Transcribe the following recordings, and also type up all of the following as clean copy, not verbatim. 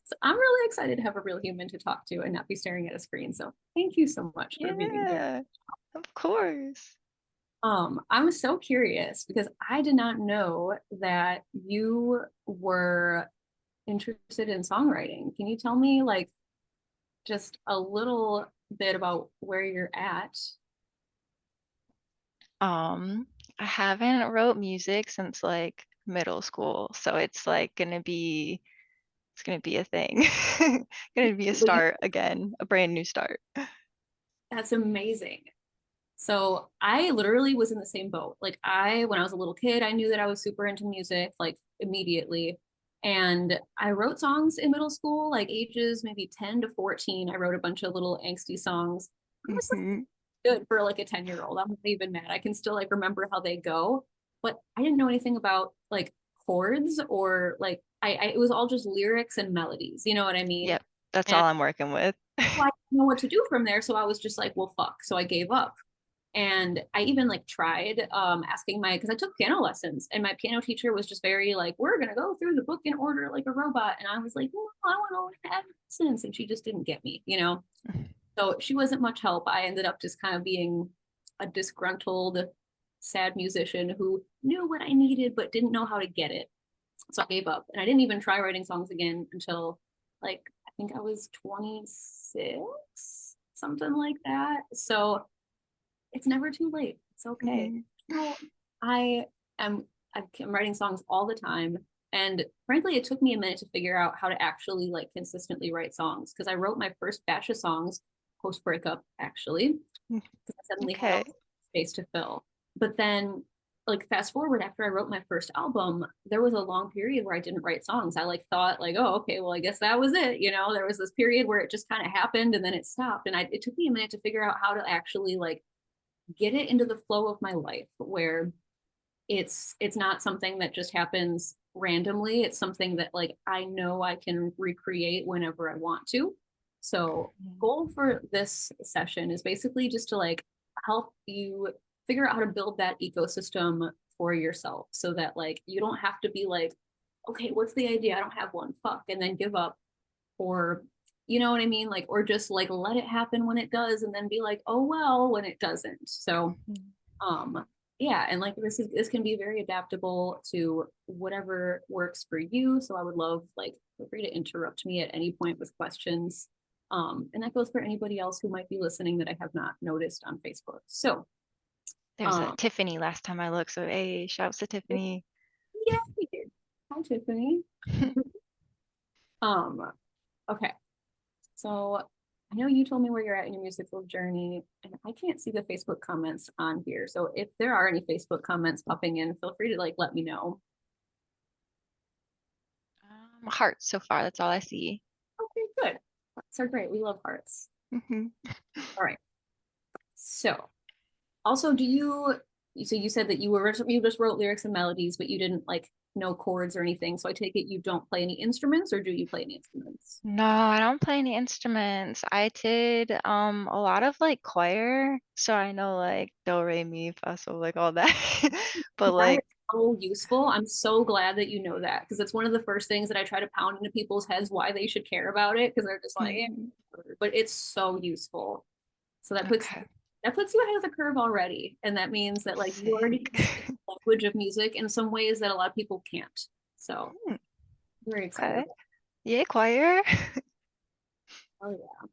So I'm really excited to have a real human to talk to and not be staring at a screen. So thank you so much for being here. Yeah, of course. I'm so curious because I did not know that you were interested in songwriting. Can you tell me like just a little bit about where you're at? Um, I haven't wrote music since like middle school, so it's gonna be a thing. Gonna be a But you, start again, a brand new start. that's amazing. So I literally was in the same boat. Like when I was a little kid, I knew that I was super into music, like immediately. And I wrote songs in middle school, like ages maybe 10 to 14. I wrote a bunch of little angsty songs. Honestly, Hmm. good for like a 10-year-old. I'm not even mad. I can still like remember how they go, but I didn't know anything about like chords or like it was all just lyrics and melodies. You know what I mean? Yep, that's And all I'm working with. well, I didn't know what to do from there. So I was just like, well, fuck. So I gave up. And I even like tried asking because I took piano lessons and my piano teacher was just very like, we're going to go through the book in order like a robot. And I was like, no, I want to have lessons. And she just didn't get me, you know? So she wasn't much help. I ended up just kind of being a disgruntled, sad musician who knew what I needed, but didn't know how to get it. So I gave up and I didn't even try writing songs again until like, I think I was 26, something like that. So it's never too late. It's okay. Mhm. So I am I'm writing songs all the time. And frankly, it took me a minute to figure out how to actually like consistently write songs because I wrote my first batch of songs post breakup, actually, because I suddenly had all Okay. this space to fill. But then, like, fast forward after I wrote my first album, there was a long period where I didn't write songs. I like thought, like, oh, okay, well, I guess that was it. You know, there was this period where it just kind of happened and then it stopped. And it took me a minute to figure out how to actually like get it into the flow of my life where it's not something that just happens randomly. It's something that like I know I can recreate whenever I want to. So goal for this session is basically just to like help you figure out how to build that ecosystem for yourself so that like you don't have to be like, okay, what's the idea? I don't have one, fuck, and then give up, or you know what I mean? Like, or just like let it happen when it does and then be like, oh well, when it doesn't. So Mhm. um yeah, and like this can be very adaptable to whatever works for you. So I would love like feel free to interrupt me at any point with questions. And that goes for anybody else who might be listening that I have not noticed on Facebook. So There's a um Tiffany last time I looked, so hey, shouts to Tiffany. yeah, we did. Hi Tiffany. um okay. So I know you told me where you're at in your musical journey, and I can't see the Facebook comments on here. So if there are any Facebook comments popping in, feel free to like let me know. Hearts so far, that's all I see. Okay, good. Hearts are great. We love hearts. Hmm. All right. So also, so you said that you just wrote lyrics and melodies, but you didn't like know chords or anything. So I take it you don't play any instruments, or do you play any instruments? No, I don't play any instruments. I did a lot of like choir, so I know like do re mi fa sol like all that. But That is like so useful. I'm so glad that you know that because it's one of the first things that I try to pound into people's heads why they should care about it because they're just like, eh, mhm. but it's so useful. So Okay, that puts you ahead of the curve already, and that means that like you already sick. speak the language of music in some ways that a lot of people can't. So Hmm, very excited okay. about. Yeah, choir. Oh yeah.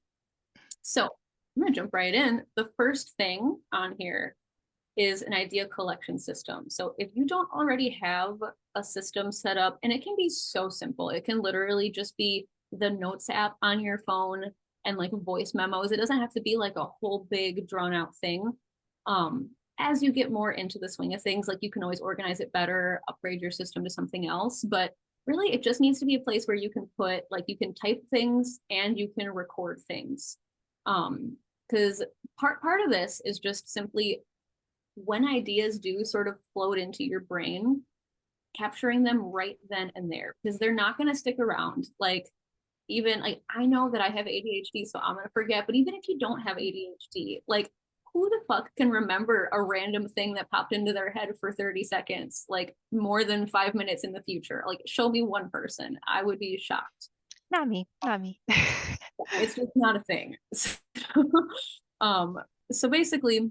So I'm gonna jump right in. The first thing on here is an idea collection system. So if you don't already have a system set up, and it can be so simple, it can literally just be the notes app on your phone and like voice memos. It doesn't have to be like a whole big drawn out thing. As you get more into the swing of things, like you can always organize it better, upgrade your system to something else. But really, it just needs to be a place where you can put, like, you can type things and you can record things. Because part of this is just simply when ideas do sort of float into your brain, capturing them right then and there because they're not going to stick around. Like, even like, I know that I have ADHD, so I'm going to forget, but even if you don't have ADHD, like, who the fuck can remember a random thing that popped into their head for 30 seconds, like more than 5 minutes in the future? Like, show me one person. I would be shocked. Not me, not me. It's just not a thing. um, so basically,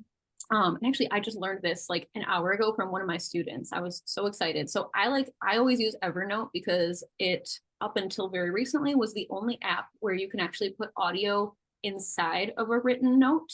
and actually I just learned this like an hour ago from one of my students. I was so excited. So I always use Evernote because it up until very recently was the only app where you can actually put audio inside of a written note.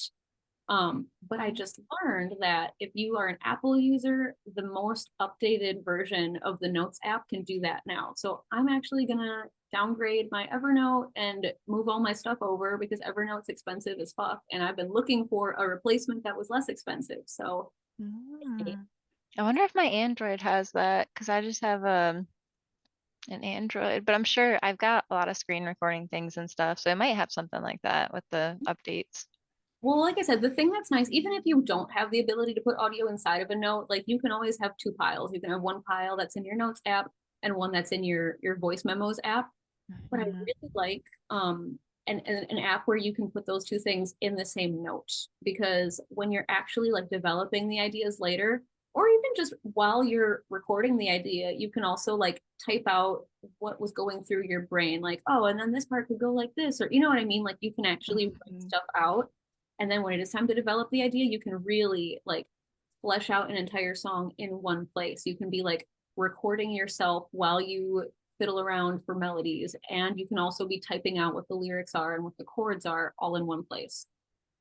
But I just learned that if you are an Apple user, the most updated version of the Notes app can do that now. So I'm actually gonna downgrade my Evernote and move all my stuff over because Evernote's expensive as fuck. And I've been looking for a replacement that was less expensive. So Mm. I wonder if my Android has that because I just have an Android, but I'm sure I've got a lot of screen recording things and stuff, so it might have something like that with the updates. well, like I said, the thing that's nice, even if you don't have the ability to put audio inside of a note, like you can always have two piles. You can have one pile that's in your notes app and one that's in your voice memos app. But I Mhm. really like an app where you can put those two things in the same note because when you're actually like developing the ideas later, or even just while you're recording the idea, you can also like type out what was going through your brain, like, oh, and then this part could go like this, or you know what I mean? Like you can actually write Mhm. stuff out. And then when it is time to develop the idea, you can really like flesh out an entire song in one place. You can be like recording yourself while you fiddle around for melodies, and you can also be typing out what the lyrics are and what the chords are all in one place.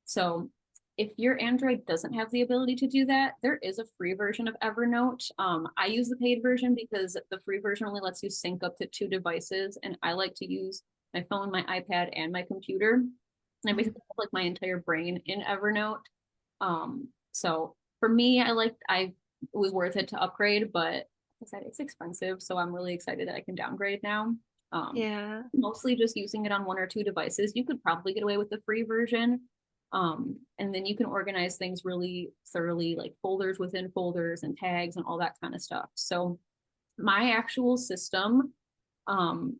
So if your Android doesn't have the ability to do that, there is a free version of Evernote. I use the paid version because the free version only lets you sync up to two devices, and I like to use my phone, my iPad, and my computer. And I Mhm. basically have like my entire brain in Evernote. So for me, I it was worth it to upgrade, but like I said, it's expensive, so I'm really excited that I can downgrade now. Um, Yeah. Mostly just using it on one or two devices. You could probably get away with the free version. And then you can organize things really thoroughly, like folders within folders and tags and all that kind of stuff. So my actual system, um,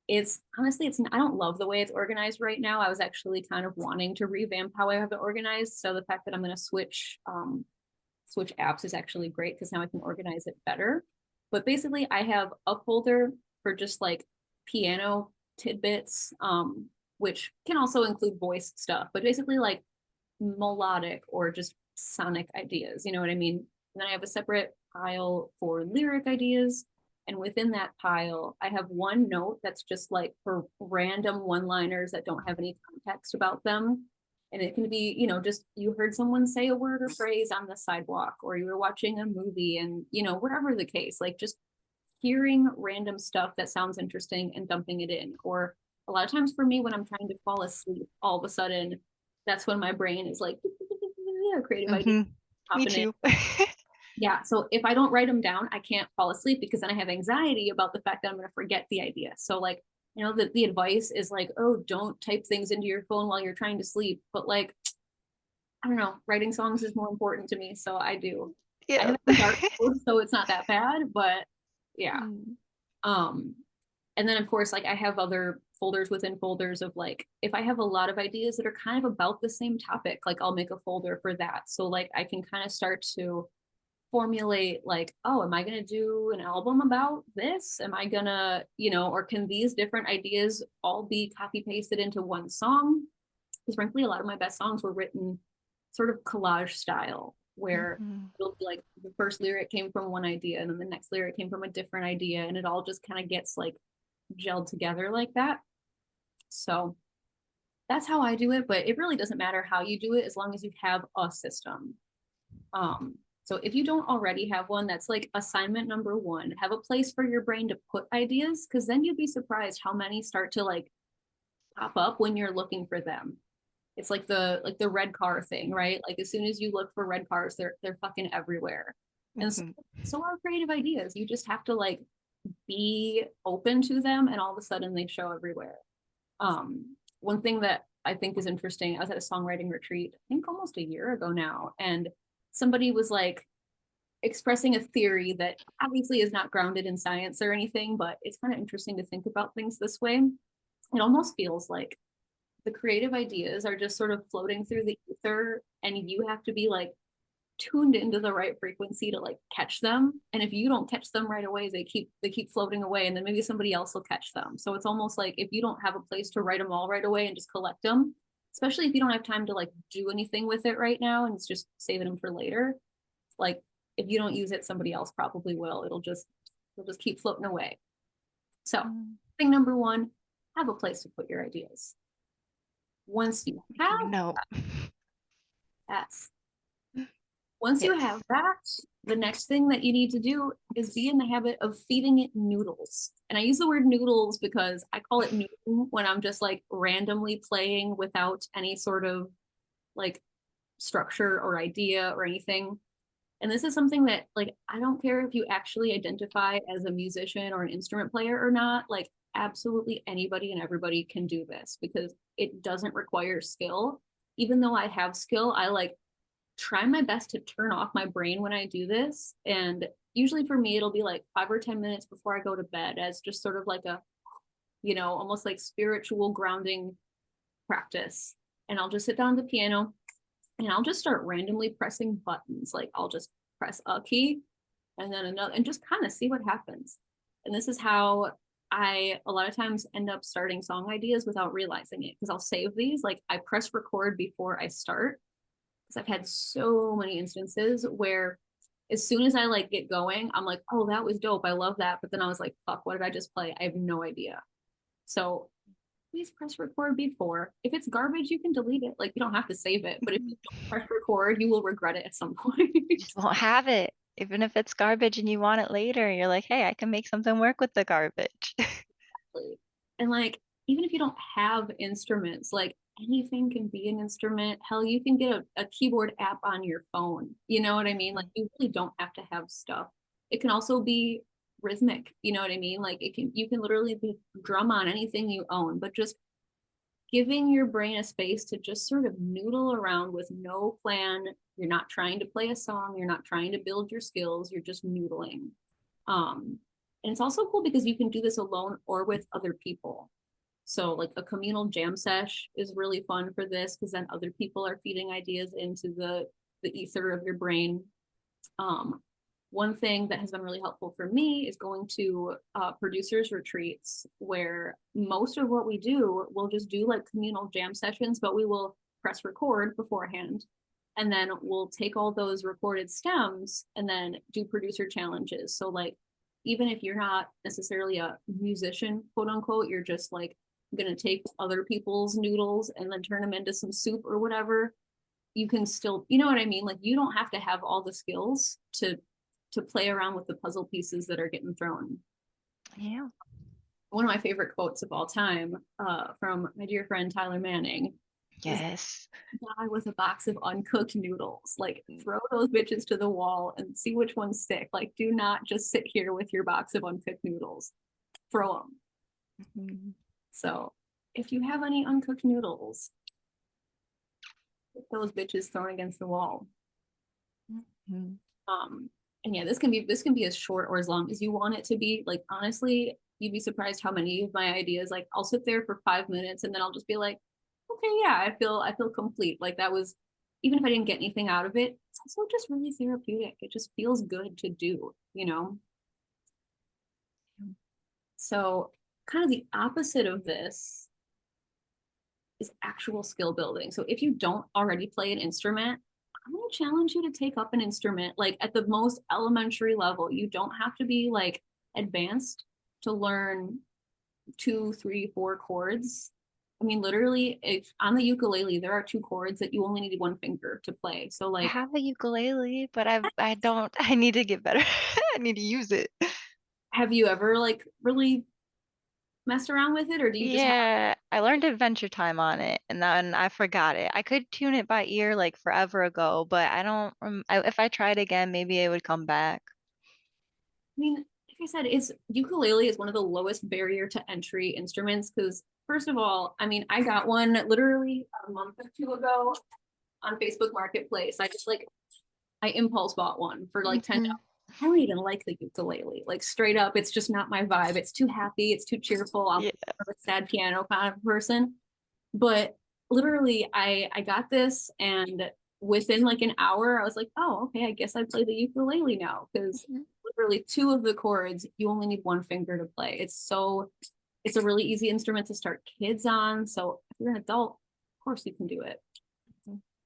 it's honestly, I don't love the way it's organized right now. I was actually kind of wanting to revamp how I have it organized. So the fact that I'm going to switch apps is actually great because now I can organize it better. But basically, I have a folder for just like piano tidbits, which can also include voice stuff, but basically like melodic or just sonic ideas. You know what I mean? And then I have a separate pile for lyric ideas. And within that pile, I have one note that's just like for random one liners that don't have any context about them. And it can be, just you heard someone say a word or phrase on the sidewalk, or you were watching a movie, and, whatever the case, like just hearing random stuff that sounds interesting and dumping it in. Or a lot of times for me, when I'm trying to fall asleep, all of a sudden, that's when my brain is like, creative idea Hmm. Me popping in. too. Yeah. So if I don't write them down, I can't fall asleep because then I have anxiety about the fact that I'm going to forget the idea. So, like, the advice is like, oh, don't type things into your phone while you're trying to sleep. But, like, I don't know, writing songs is more important to me. So I do. I have Yep. it in dark mode, so it's not that bad. But yeah. Mm. Um, and then of course, like I have other folders within folders of like if I have a lot of ideas that are kind of about the same topic, like I'll make a folder for that. So like I can kind of start to formulate like, oh, am I going to do an album about this? Am I going to, or can these different ideas all be copy pasted into one song? Because frankly, a lot of my best songs were written sort of collage style, where Mhm. it'll be like the first lyric came from one idea and then the next lyric came from a different idea, and it all just kind of gets like gelled together like that. So that's how I do it, but it really doesn't matter how you do it as long as you have a system. So if you don't already have one, that's like assignment number one. Have a place for your brain to put ideas, because then you'd be surprised how many start to like pop up when you're looking for them. It's like the red car thing, right? Like as soon as you look for red cars, they're fucking everywhere. And so, Mhm. so are creative ideas. You just have to like be open to them, and all of a sudden they show everywhere. One thing that I think is interesting, I was at a songwriting retreat, I think almost a year ago now, and somebody was like expressing a theory that obviously is not grounded in science or anything, but it's kind of interesting to think about things this way. It almost feels like the creative ideas are just sort of floating through the ether, and you have to be like tuned into the right frequency to like catch them. And if you don't catch them right away, they keep floating away, and then maybe somebody else will catch them. So it's almost like if you don't have a place to write them all right away and just collect them, especially if you don't have time to like do anything with it right now and it's just saving them for later, like if you don't use it, somebody else probably will. It'll just keep floating away. So thing number one, have a place to put your ideas. Once you have No. yes. Once you have that, the next thing that you need to do is be in the habit of feeding it noodles. And I use the word noodles because I call it noodling when I'm just like randomly playing without any sort of like structure or idea or anything. And this is something that like, I don't care if you actually identify as a musician or an instrument player or not, like absolutely anybody and everybody can do this because it doesn't require skill. Even though I have skill, I like try my best to turn off my brain when I do this. And usually for me, it'll be like 5 or 10 minutes before I go to bed as just sort of like a, you know, almost like spiritual grounding practice. And I'll just sit down at the piano and I'll just start randomly pressing buttons. Like I'll just press a key and then another and just kind of see what happens. And this is how I a lot of times end up starting song ideas without realizing it because I'll save these. Like I press record before I start. I've had so many instances where as soon as I like get going, I'm like, oh, that was dope. I love that. But then I was like, fuck, what did I just play? I have no idea. So please press record before. If it's garbage, you can delete it. Like you don't have to save it. But if you don't press record, you will regret it at some point. You just won't have it. Even if it's garbage and you want it later, you're like, hey, I can make something work with the garbage. And like, even if you don't have instruments, like anything can be an instrument. Hell, you can get a keyboard app on your phone. You know what I mean? Like you really don't have to have stuff. It can also be rhythmic. You know what I mean? Like you can literally drum on anything you own, but just giving your brain a space to just sort of noodle around with no plan. You're not trying to play a song. You're not trying to build your skills. You're just noodling. And it's also cool because you can do this alone or with other people. So like a communal jam sesh is really fun for this because then other people are feeding ideas into the ether of your brain. One thing that has been really helpful for me is going to producers retreats where most of what we do, we'll just do like communal jam sessions, but we will press record beforehand. And then we'll take all those recorded stems and then do producer challenges. So like, even if you're not necessarily a musician, quote unquote, you're just like going to take other people's noodles and then turn them into some soup or whatever, you can still, you know what I mean? Like you don't have to have all the skills to play around with the puzzle pieces that are getting thrown. Yeah. One of my favorite quotes of all time from my dear friend Tyler Manning. Yes. Die with a box of uncooked noodles. Like throw those bitches to the wall and see which ones stick. Like do not just sit here with your box of uncooked noodles. Throw them. Mm-hmm. So if you have any uncooked noodles, get those bitches thrown against the wall. Mm-hmm. And yeah, this can be as short or as long as you want it to be. Like honestly, you'd be surprised how many of my ideas, like I'll sit there for 5 minutes and then I'll just be like, okay, yeah, I feel complete. Like that was, even if I didn't get anything out of it, it's also just really therapeutic. It just feels good to do, you know? So kind of the opposite of this is actual skill building. So if you don't already play an instrument, I'm going to challenge you to take up an instrument, like at the most elementary level. You don't have to be like advanced to learn 2, 3, 4 chords. I mean, literally, if on the ukulele, there are 2 chords that you only need 1 finger to play. So like, I have a ukulele, but I need to get better. I need to use it. Have you ever like really messed around with it, or do you just Yeah, I learned Adventure Time on it and then I forgot it. I could tune it by ear like forever ago, but I don't if I tried again, maybe it would come back. I mean, like I said, it's ukulele is one of the lowest barrier to entry instruments because first of all, I mean, I got one literally a month or 2 ago on Facebook Marketplace. I impulse bought one for like $10. I don't even like the ukulele. Like straight up, it's just not my vibe. It's too happy. It's too cheerful. I'm a sad piano kind of person. But literally, I got this and within like an hour, I was like, oh, okay, I guess I play the ukulele now, because literally two of the chords, you only need one finger to play. It's a really easy instrument to start kids on. So if you're an adult, of course you can do it.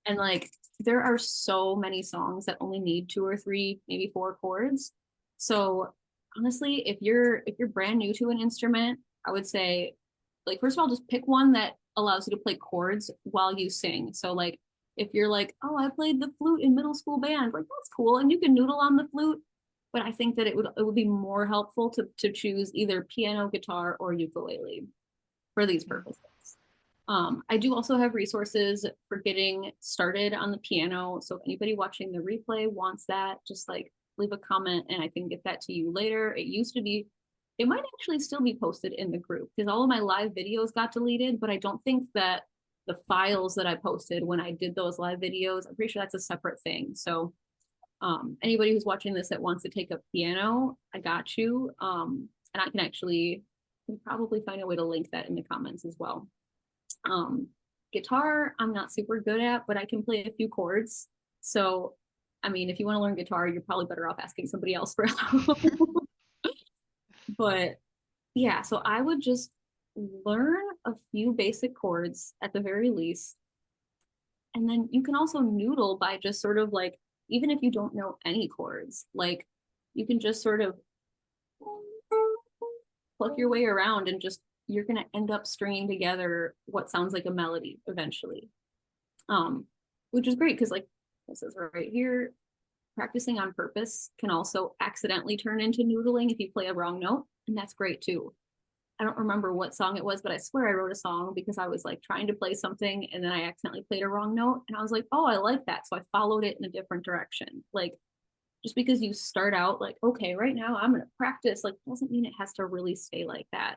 And like, there are so many songs that only need 2 or 3, maybe 4 chords. So honestly, if you're brand new to an instrument, I would say, like, first of all, just pick one that allows you to play chords while you sing. So like, if you're like, oh, I played the flute in middle school band, like that's cool, and you can noodle on the flute. But I think that it would be more helpful to choose either piano, guitar, or ukulele for these purposes. I do also have resources for getting started on the piano. So if anybody watching the replay wants that, just like leave a comment and I can get that to you later. It used to be, it might actually still be posted in the group because all of my live videos got deleted, but I don't think that the files that I posted when I did those live videos, I'm pretty sure that's a separate thing. So anybody who's watching this that wants to take up piano, I got you. And I can probably find a way to link that in the comments as well. Guitar, I'm not super good at, but I can play a few chords. So, I mean, if you want to learn guitar, you're probably better off asking somebody else for help. But yeah, so I would just learn a few basic chords at the very least. And then you can also noodle by just sort of like, even if you don't know any chords, like you can just sort of pluck your way around and just, you're going to end up stringing together what sounds like a melody eventually. Which is great because like this is right here, practicing on purpose can also accidentally turn into noodling if you play a wrong note, and that's great too. I don't remember what song it was, but I swear I wrote a song because I was like trying to play something and then I accidentally played a wrong note and I was like, oh, I like that. So I followed it in a different direction. Like just because you start out like, okay, right now I'm going to practice, like doesn't mean it has to really stay like that.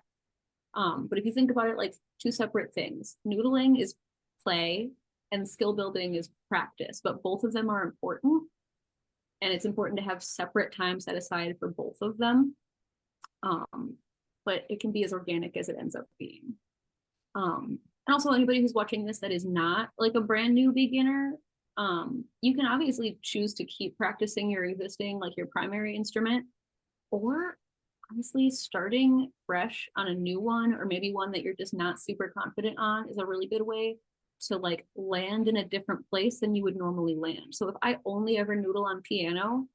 But if you think about it like two separate things, noodling is play and skill building is practice, but both of them are important. And it's important to have separate time set aside for both of them. But it can be as organic as it ends up being. And also anybody who's watching this that is not like a brand new beginner, you can obviously choose to keep practicing your existing, like your primary instrument, or honestly starting fresh on a new one, or maybe one that you're just not super confident on, is a really good way to like land in a different place than you would normally land. So if I only ever noodle on piano,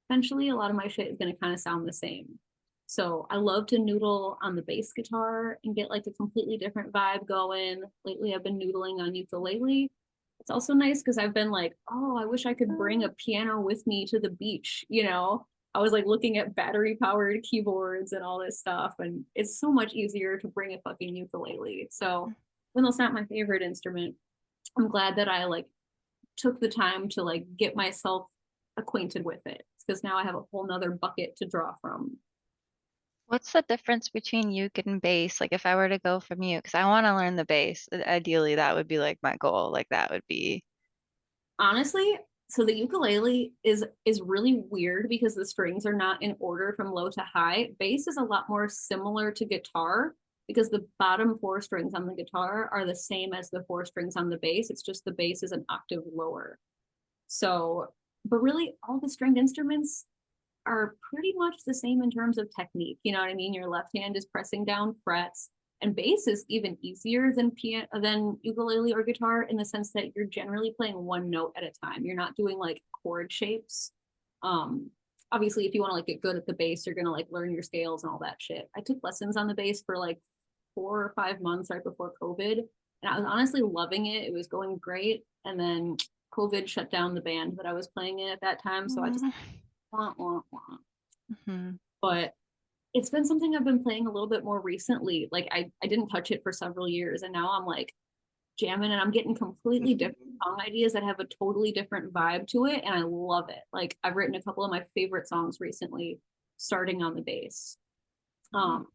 eventually a lot of my shit is going to kind of sound the same. So I love to noodle on the bass guitar and get like a completely different vibe going. Lately I've been noodling on ukulele. It's also nice because I've been like, oh, I wish I could bring a piano with me to the beach, you know? I was like looking at battery powered keyboards and all this stuff, and it's so much easier to bring a fucking ukulele. So even though it's not my favorite instrument, I'm glad that I like took the time to like get myself acquainted with it, because now I have a whole nother bucket to draw from. What's the difference between uke and bass? Like if I were to go from uke, because I want to learn the bass. Ideally, that would be like my goal. Like that would be. Honestly, so the ukulele is really weird because the strings are not in order from low to high. Bass is a lot more similar to guitar because the bottom 4 strings on the guitar are the same as the 4 strings on the bass. It's just the bass is an octave lower. So, but really all the stringed instruments are pretty much the same in terms of technique. You know what I mean? Your left hand is pressing down frets, and bass is even easier than ukulele or guitar in the sense that you're generally playing one note at a time. You're not doing like chord shapes. Obviously, if you want to like get good at the bass, you're gonna like learn your scales and all that shit. I took lessons on the bass for like 4 or 5 months right before COVID, and I was honestly loving it. It was going great, and then COVID shut down the band that I was playing in at that time, so I just wah, wah, wah. Mm-hmm. But it's been something I've been playing a little bit more recently. Like I didn't touch it for several years, and now I'm like jamming and I'm getting completely different song ideas that have a totally different vibe to it, and I love it. Like I've written a couple of my favorite songs recently starting on the bass. And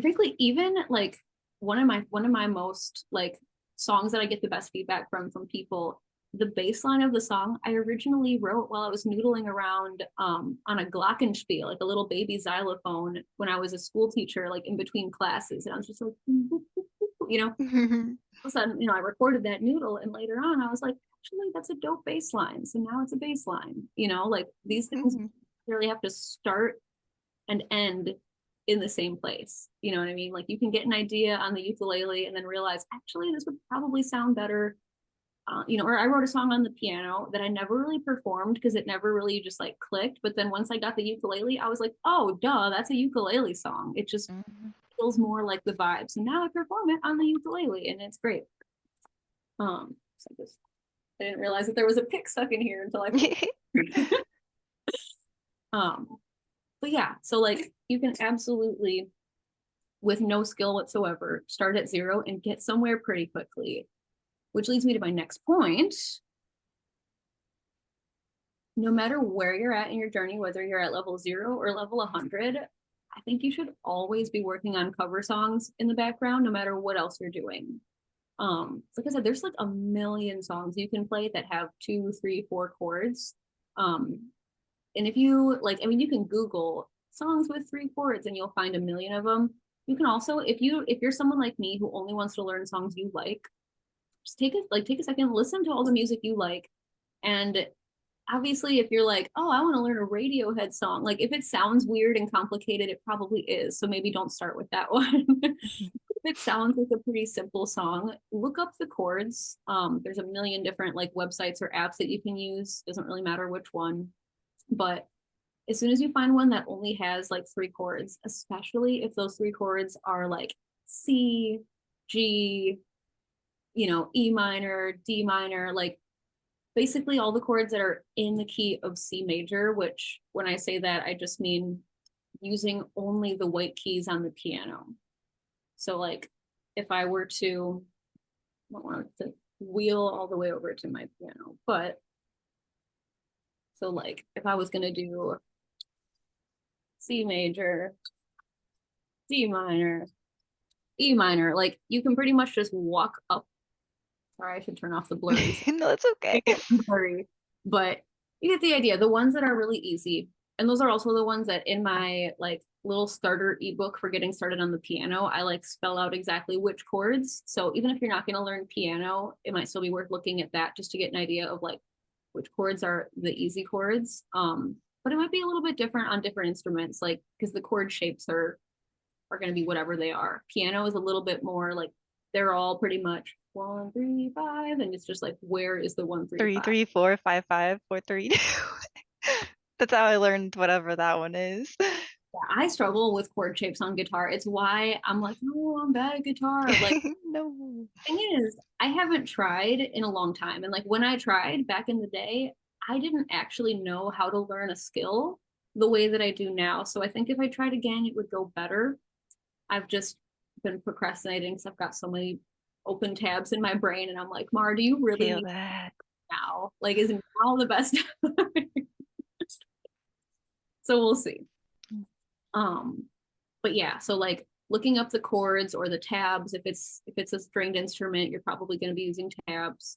frankly, even like one of my most like songs that I get the best feedback from people, the bass line of the song I originally wrote while I was noodling around on a glockenspiel, like a little baby xylophone, when I was a school teacher, like in between classes, and I was just like, you know, all of a sudden, you know, I recorded that noodle, and later on I was like, actually, that's a dope bass line. So now it's a bass line, you know, like these things Mhm. really have to start and end in the same place. You know what I mean? Like you can get an idea on the ukulele and then realize, actually, this would probably sound better. You know, or I wrote a song on the piano that I never really performed because it never really just like clicked. But then once I got the ukulele, I was like, oh, duh, that's a ukulele song. It just Mhm. feels more like the vibe. So now I perform it on the ukulele and it's great. So I didn't realize that there was a pick stuck in here until I um, but yeah, so like you can absolutely, with no skill whatsoever, start at zero and get somewhere pretty quickly. Which leads me to my next point. No matter where you're at in your journey, whether you're at level 0 or level 100, I think you should always be working on cover songs in the background, no matter what else you're doing. Like I said, there's like a million songs you can play that have 2, 3, 4 chords. And if you like, I mean, you can Google songs with 3 chords and you'll find a million of them. You can also, if you're someone like me who only wants to learn songs you like, just take a second, listen to all the music you like, and obviously if you're like, oh, I want to learn a Radiohead song, like if it sounds weird and complicated, it probably is, so maybe don't start with that one. If it sounds like a pretty simple song, look up the chords. There's a million different like websites or apps that you can use, doesn't really matter which one, but as soon as you find one that only has like 3 chords, especially if those 3 chords are like C, G, you know, E minor, D minor, like basically all the chords that are in the key of C major, which when I say that, I just mean using only the white keys on the piano. So like if I were to, I don't want to wheel all the way over to my piano, but so like if I was going to do C major, D minor, E minor, like you can pretty much just walk up. Sorry, I should turn off the blurry. No, it's okay. Blurry, but you get the idea. The ones that are really easy, and those are also the ones that in my like little starter ebook for getting started on the piano, I like spell out exactly which chords. So even if you're not going to learn piano, it might still be worth looking at that just to get an idea of like which chords are the easy chords. But it might be a little bit different on different instruments, like because the chord shapes are going to be whatever they are. Piano is a little bit more like they're all pretty much 1, 3, 5, and it's just like where is the 1, 3, 3, 5? 3, 4, 5, 5, 4, 3, 2. That's how I learned whatever that one is. Yeah, I struggle with chord shapes on guitar. It's why I'm like, no, I'm bad at guitar. Like, No. thing is, I haven't tried in a long time. And like when I tried back in the day, I didn't actually know how to learn a skill the way that I do now. So I think if I tried again, it would go better. I've just been procrastinating because I've got so many open tabs in my brain. And I'm like, Mara, do you really Feel need that. now? Like, is now the best? So we'll see. Um, but yeah, so like looking up the chords or the tabs, if it's a stringed instrument, you're probably going to be using tabs.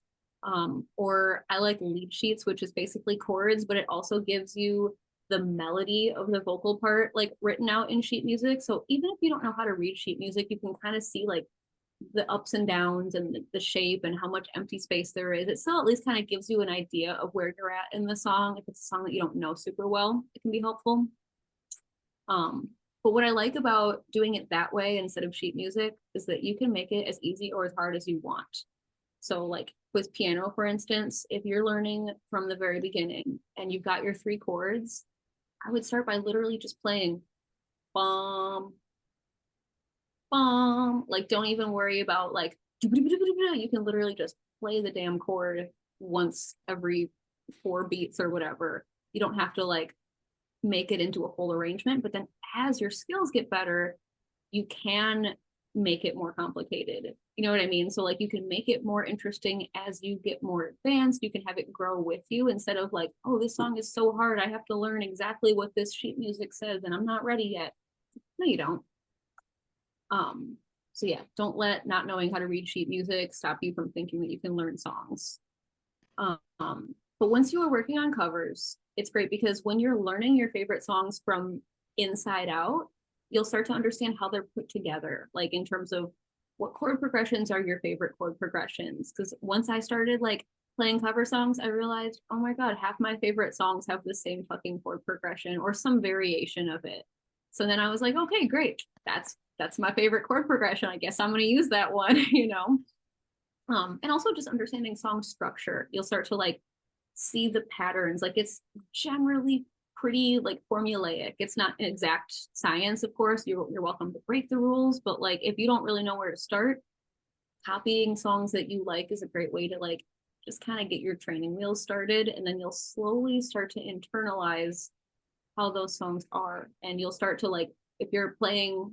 Or I like lead sheets, which is basically chords, but it also gives you the melody of the vocal part like written out in sheet music. So even if you don't know how to read sheet music, you can kind of see like the ups and downs and the shape and how much empty space there is. It still at least kind of gives you an idea of where you're at in the song. If it's a song that you don't know super well, it can be helpful. But what I like about doing it that way instead of sheet music is that you can make it as easy or as hard as you want. So like with piano, for instance, if you're learning from the very beginning and you've got your 3 chords, I would start by literally just playing bum, bum. Like don't even worry about like, you can literally just play the damn chord once every 4 beats or whatever. You don't have to like make it into a whole arrangement, but then as your skills get better, you can make it more complicated. You know what I mean? So like you can make it more interesting as you get more advanced. You can have it grow with you instead of like, oh, this song is so hard. I have to learn exactly what this sheet music says and I'm not ready yet. No, you don't. So yeah, don't let not knowing how to read sheet music stop you from thinking that you can learn songs. But once you are working on covers, it's great because when you're learning your favorite songs from inside out, you'll start to understand how they're put together, like in terms of what chord progressions are your favorite chord progressions. Because once I started like playing cover songs, I realized, oh my God, half my favorite songs have the same fucking chord progression or some variation of it. So then I was like, okay, great. That's my favorite chord progression. I guess I'm gonna use that one, you know. And also just understanding song structure. You'll start to like see the patterns. Like it's generally pretty like formulaic. It's not an exact science, of course. You're welcome to break the rules, but like if you don't really know where to start, copying songs that you like is a great way to like just kind of get your training wheels started, and then you'll slowly start to internalize how those songs are, and you'll start to like, if you're playing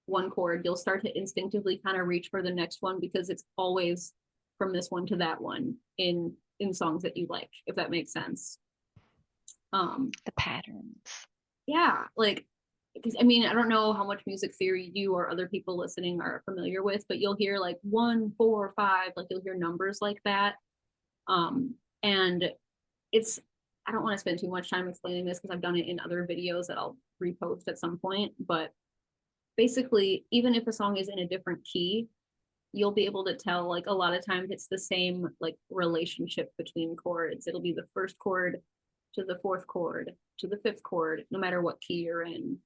one chord, you'll start to instinctively kind of reach for the next one because it's always from this one to that one in songs that you like, if that makes sense. The patterns. Yeah, like, because I mean, I don't know how much music theory you or other people listening are familiar with, but you'll hear like 1 4 5, like you'll hear numbers like that. And it's, I don't want to spend too much time explaining this because I've done it in other videos that I'll repost at some point, but basically, even if a song is in a different key, you'll be able to tell, like, a lot of times it's the same like relationship between chords. It'll be the first chord to the fourth chord to the fifth chord, no matter what key you're in.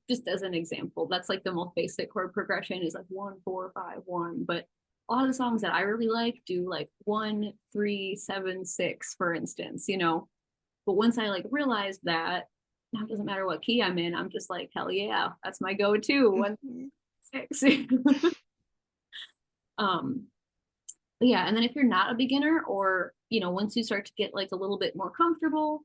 Just as an example, that's like the most basic chord progression is like 1 4 5 1. But a lot of the songs that I really like do like 1 3 7 6, for instance, you know. But once I like realized that now it doesn't matter what key I'm in, I'm just like, hell yeah, that's my go-to 1 6. um but yeah, and then if you're not a beginner, or you know, once you start to get like a little bit more comfortable,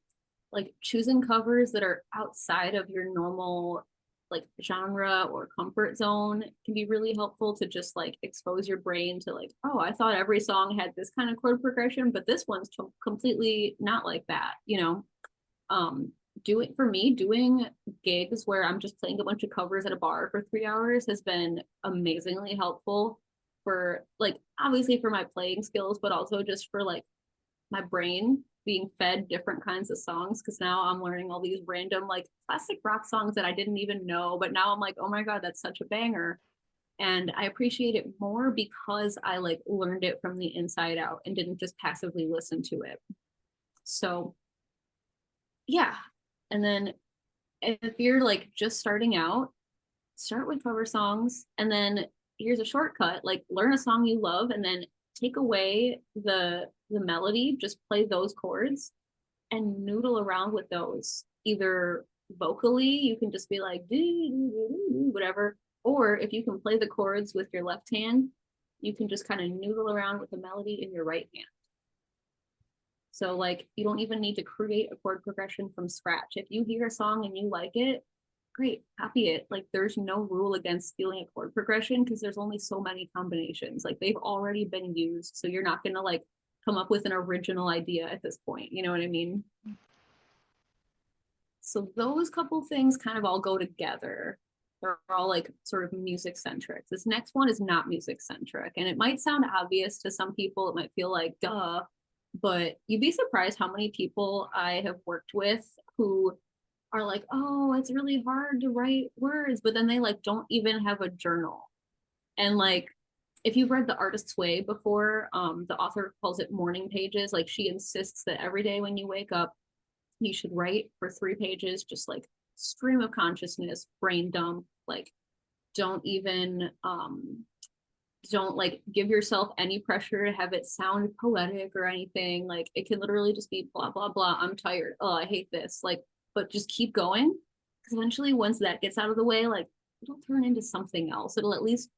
like choosing covers that are outside of your normal like genre or comfort zone can be really helpful to just like expose your brain to like, oh, I thought every song had this kind of chord progression, but this one's completely not like that, you know. Doing, for me, doing gigs where I'm just playing a bunch of covers at a bar for 3 hours has been amazingly helpful for like, obviously for my playing skills, but also just for like my brain being fed different kinds of songs, because now I'm learning all these random like classic rock songs that I didn't even know, but now I'm like, oh my God, that's such a banger. And I appreciate it more because I like learned it from the inside out and didn't just passively listen to it. So yeah. And then if you're like just starting out, start with cover songs, and then here's a shortcut, like learn a song you love and then take away the melody, just play those chords and noodle around with those. Either vocally, you can just be like whatever, or if you can play the chords with your left hand, you can just kind of noodle around with the melody in your right hand. So like you don't even need to create a chord progression from scratch. If you hear a song and you like it, great, copy it. Like there's no rule against stealing a chord progression because there's only so many combinations. Like they've already been used. So you're not gonna like come up with an original idea at this point. You know what I mean? So those couple things kind of all go together. They're all like sort of music centric. This next one is not music centric. And it might sound obvious to some people. It might feel like, duh, but you'd be surprised how many people I have worked with who are like, oh, it's really hard to write words, but then they like don't even have a journal. And like, if you've read The Artist's Way before, the author calls it morning pages. Like she insists that every day when you wake up, you should write for 3 pages, just like stream of consciousness, brain dump. Like, don't even don't like give yourself any pressure to have it sound poetic or anything. Like it can literally just be blah blah blah, I'm tired, oh I hate this, like, but just keep going, because eventually once that gets out of the way, like it'll turn into something else. It'll at least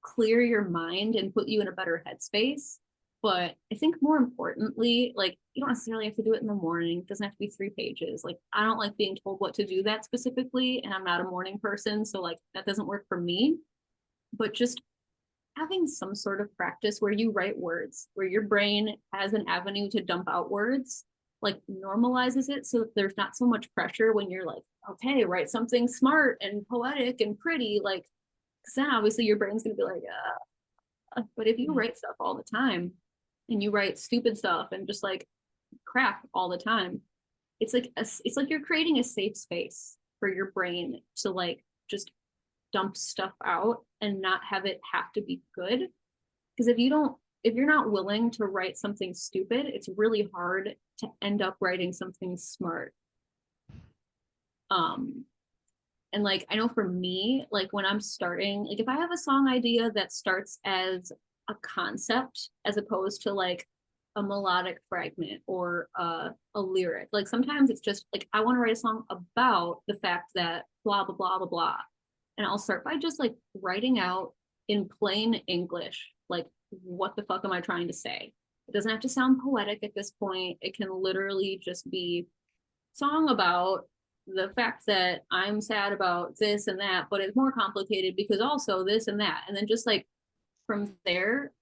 clear your mind and put you in a better headspace. But I think more importantly, like you don't necessarily have to do it in the morning. It doesn't have to be 3 pages. Like I don't like being told what to do that specifically, and I'm not a morning person, so like that doesn't work for me. But just having some sort of practice where you write words, where your brain has an avenue to dump out words, like normalizes it so that there's not so much pressure when you're like, okay, write something smart and poetic and pretty. Like, because then obviously your brain's going to be like, but if you write stuff all the time and you write stupid stuff and just like crap all the time, it's like you're creating a safe space for your brain to like just dump stuff out and not have it have to be good. Because if you don't if you're not willing to write something stupid, it's really hard to end up writing something smart. And like, I know for me, like when I'm starting, like if I have a song idea that starts as a concept as opposed to like a melodic fragment or a lyric, like sometimes it's just like I want to write a song about the fact that blah blah blah blah blah, and I'll start by just like writing out in plain English, like what the fuck am I trying to say? It doesn't have to sound poetic at this point. It can literally just be song about the fact that I'm sad about this and that, but it's more complicated because also this and that. And then just like from there,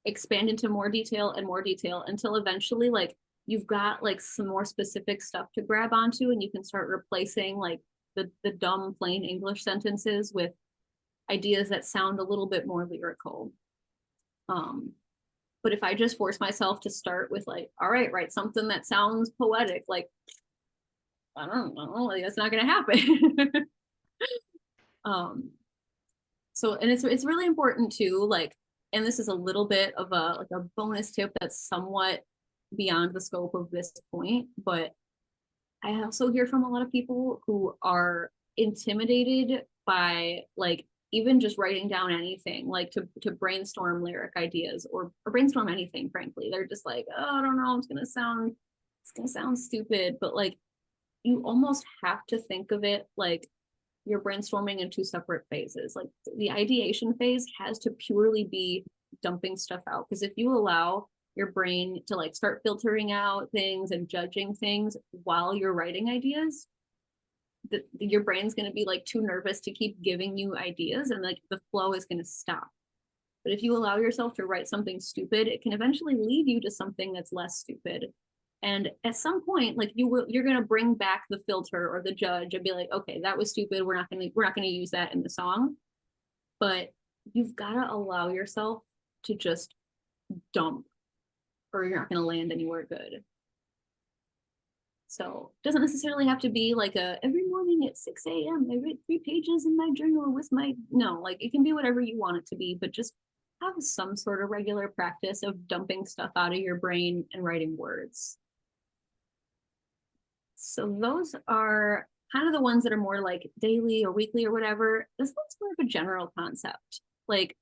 expand into more detail and more detail until eventually like you've got like some more specific stuff to grab onto, and you can start replacing like the dumb plain English sentences with ideas that sound a little bit more lyrical. But if I just force myself to start with like, all right, write something that sounds poetic, like I don't know, like that's not gonna happen. um so, and it's really important too, like, and this is a little bit of a like a bonus tip that's somewhat beyond the scope of this point, but I also hear from a lot of people who are intimidated by like even just writing down anything, like to brainstorm lyric ideas or brainstorm anything, frankly. They're just like, oh, I don't know, it's gonna sound stupid, but like you almost have to think of it like you're brainstorming in two separate phases. Like the ideation phase has to purely be dumping stuff out. Because if you allow your brain to like start filtering out things and judging things while you're writing ideas, your brain's going to be like too nervous to keep giving you ideas, and like the flow is going to stop. But if you allow yourself to write something stupid, it can eventually lead you to something that's less stupid. And at some point, like you're gonna bring back the filter or the judge and be like, okay, that was stupid. We're not gonna use that in the song. But you've gotta allow yourself to just dump, or you're not gonna land anywhere good. So it doesn't necessarily have to be like a every morning at 6 a.m. I write 3 pages in my journal with my no, like it can be whatever you want it to be, but just have some sort of regular practice of dumping stuff out of your brain and writing words. So those are kind of the ones that are more like daily or weekly or whatever. This one's more of a general concept. Like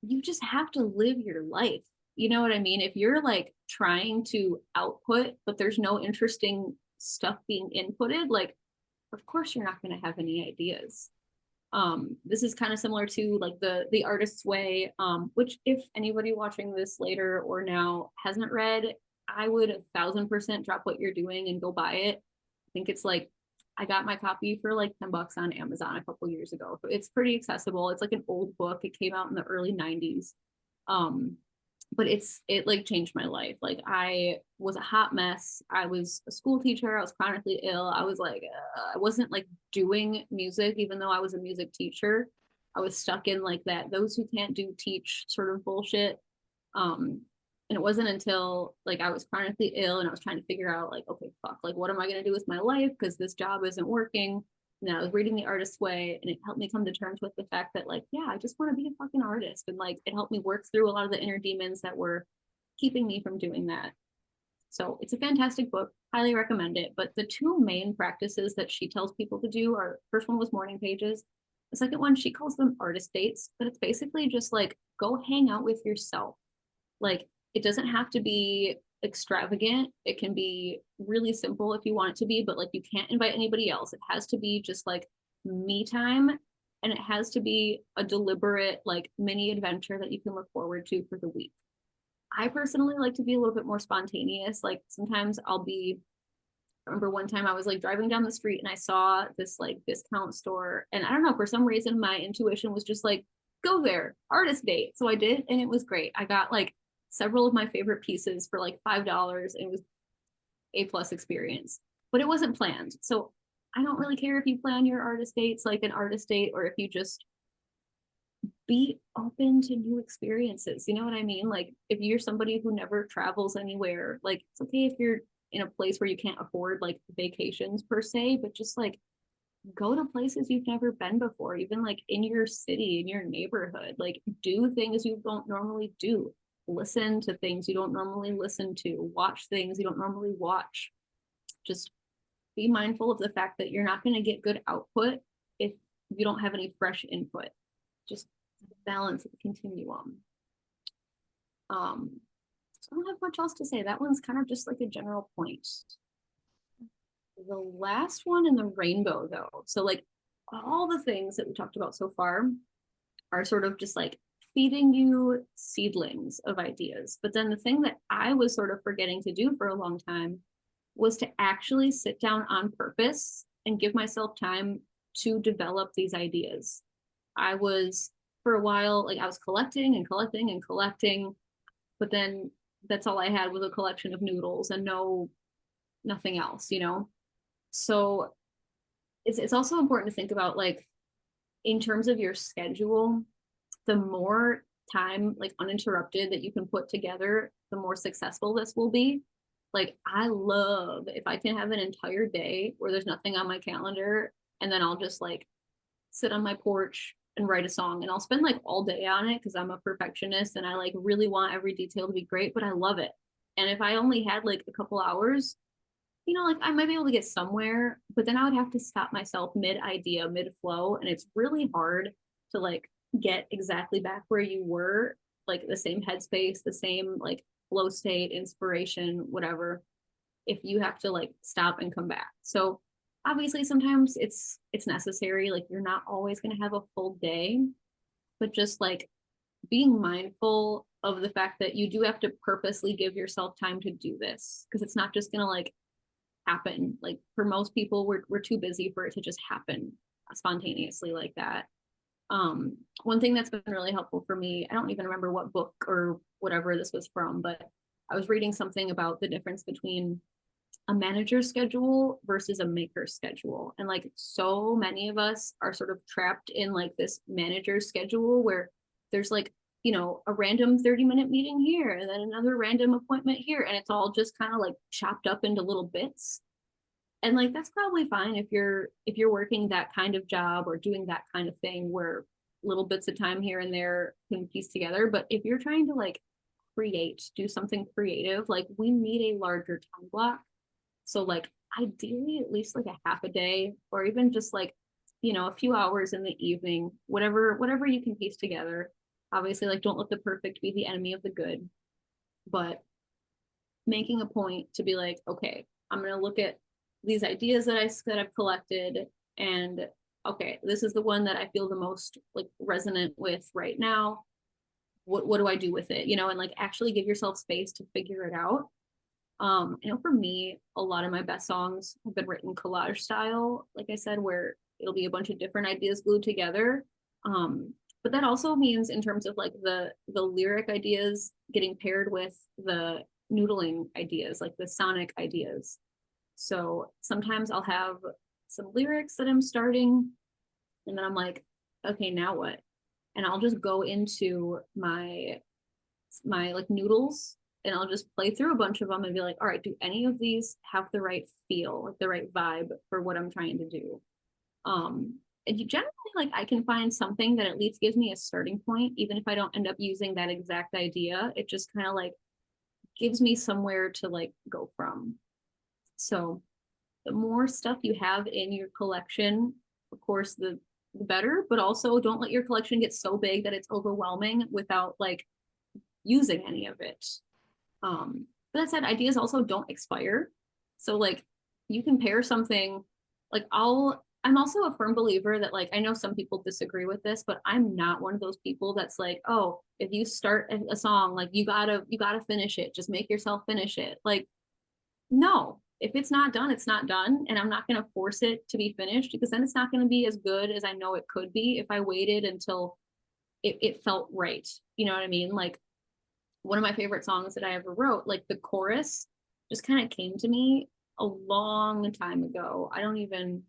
you just have to live your life. You know what I mean? If you're like trying to output, but there's no interesting stuff being inputted, like of course you're not going to have any ideas. This is kind of similar to like the artist's way, which if anybody watching this later or now hasn't read, I would 1,000% drop what you're doing and go buy it. I think it's like I got my copy for like $10 on Amazon a couple years ago. So it's pretty accessible. It's like an old book. It came out in the early 90s. But it like changed my life. Like I was a hot mess. I was a school teacher. I was chronically ill. I was like, I wasn't like doing music, even though I was a music teacher. I was stuck in like that those who can't do teach sort of bullshit. And it wasn't until like I was chronically ill and I was trying to figure out like, okay, fuck, like what am I gonna do with my life? Because this job isn't working. And I was reading The Artist's Way, and it helped me come to terms with the fact that like, yeah, I just want to be a fucking artist. And like it helped me work through a lot of the inner demons that were keeping me from doing that. So it's a fantastic book. Highly recommend it. But the two main practices that she tells people to do are first one was morning pages. The second one, she calls them artist dates, but it's basically just like go hang out with yourself. Like it doesn't have to be extravagant. It can be really simple if you want it to be, but like you can't invite anybody else. It has to be just like me time, and it has to be a deliberate like mini adventure that you can look forward to for the week. I personally like to be a little bit more spontaneous. Like sometimes I remember one time I was like driving down the street and I saw this like discount store, and I don't know, for some reason my intuition was just like go there, artist date. So I did, and it was great. I got like several of my favorite pieces for like $5, and it was A+ experience, but it wasn't planned. So I don't really care if you plan your artist dates like an artist date, or if you just be open to new experiences. You know what I mean? Like if you're somebody who never travels anywhere, like it's okay if you're in a place where you can't afford like vacations per se, but just like go to places you've never been before, even like in your city, in your neighborhood, like do things you don't normally do. listen to things you don't normally listen to, watch things you don't normally watch. Just be mindful of the fact that you're not going to get good output if you don't have any fresh input. Just balance the continuum. So I don't have much else to say. That one's kind of just like a general point. The last one in the rainbow, though, so like all the things that we talked about so far are sort of just like feeding you seedlings of ideas. But then the thing that I was sort of forgetting to do for a long time was to actually sit down on purpose and give myself time to develop these ideas. I was, for a while, like I was collecting and collecting and collecting, but then that's all I had was a collection of noodles and nothing else, you know? So it's also important to think about, like, in terms of your schedule, the more time, like uninterrupted, that you can put together, the more successful this will be. Like, I love if I can have an entire day where there's nothing on my calendar, and then I'll just like sit on my porch and write a song, and I'll spend like all day on it because I'm a perfectionist and I like really want every detail to be great, but I love it. And if I only had like a couple hours, you know, like I might be able to get somewhere, but then I would have to stop myself mid idea, mid flow. And it's really hard to like get exactly back where you were, like the same headspace, the same like flow state, inspiration, whatever, if you have to like stop and come back. So obviously sometimes it's necessary. Like you're not always going to have a full day, but just like being mindful of the fact that you do have to purposely give yourself time to do this, because it's not just going to like happen. Like for most people, we're too busy for it to just happen spontaneously like that. One thing that's been really helpful for me, I don't even remember what book or whatever this was from, but I was reading something about the difference between a manager's schedule versus a maker's schedule. And like so many of us are sort of trapped in like this manager's schedule where there's like, you know, a random 30-minute meeting here and then another random appointment here, and it's all just kind of like chopped up into little bits. And like that's probably fine if you're working that kind of job or doing that kind of thing where little bits of time here and there can piece together. But if you're trying to like do something creative, like we need a larger time block. So like ideally at least like a half a day, or even just like, you know, a few hours in the evening, whatever you can piece together. Obviously, like don't let the perfect be the enemy of the good, but making a point to be like, okay, I'm going to look at these ideas that I've collected, and okay, this is the one that I feel the most like resonant with right now. What do I do with it? You know, and like actually give yourself space to figure it out. I know for me, a lot of my best songs have been written collage style, like I said, where it'll be a bunch of different ideas glued together. But that also means in terms of like the lyric ideas getting paired with the noodling ideas, like the sonic ideas. So sometimes I'll have some lyrics that I'm starting, and then I'm like, okay, now what? And I'll just go into my like noodles, and I'll just play through a bunch of them and be like, all right, do any of these have the right feel, like the right vibe for what I'm trying to do? And you generally, like, I can find something that at least gives me a starting point, even if I don't end up using that exact idea. It just kind of like gives me somewhere to like go from. So the more stuff you have in your collection, of course, the better, but also don't let your collection get so big that it's overwhelming without like using any of it. But that said, ideas also don't expire. So like you can pair something, like I'm also a firm believer that, like, I know some people disagree with this, but I'm not one of those people that's like, oh, if you start a song, like you gotta finish it. Just make yourself finish it. Like, no, if it's not done, it's not done. And I'm not gonna force it to be finished, because then it's not gonna be as good as I know it could be if I waited until it felt right. You know what I mean? Like one of my favorite songs that I ever wrote, like the chorus just kind of came to me a long time ago. I don't even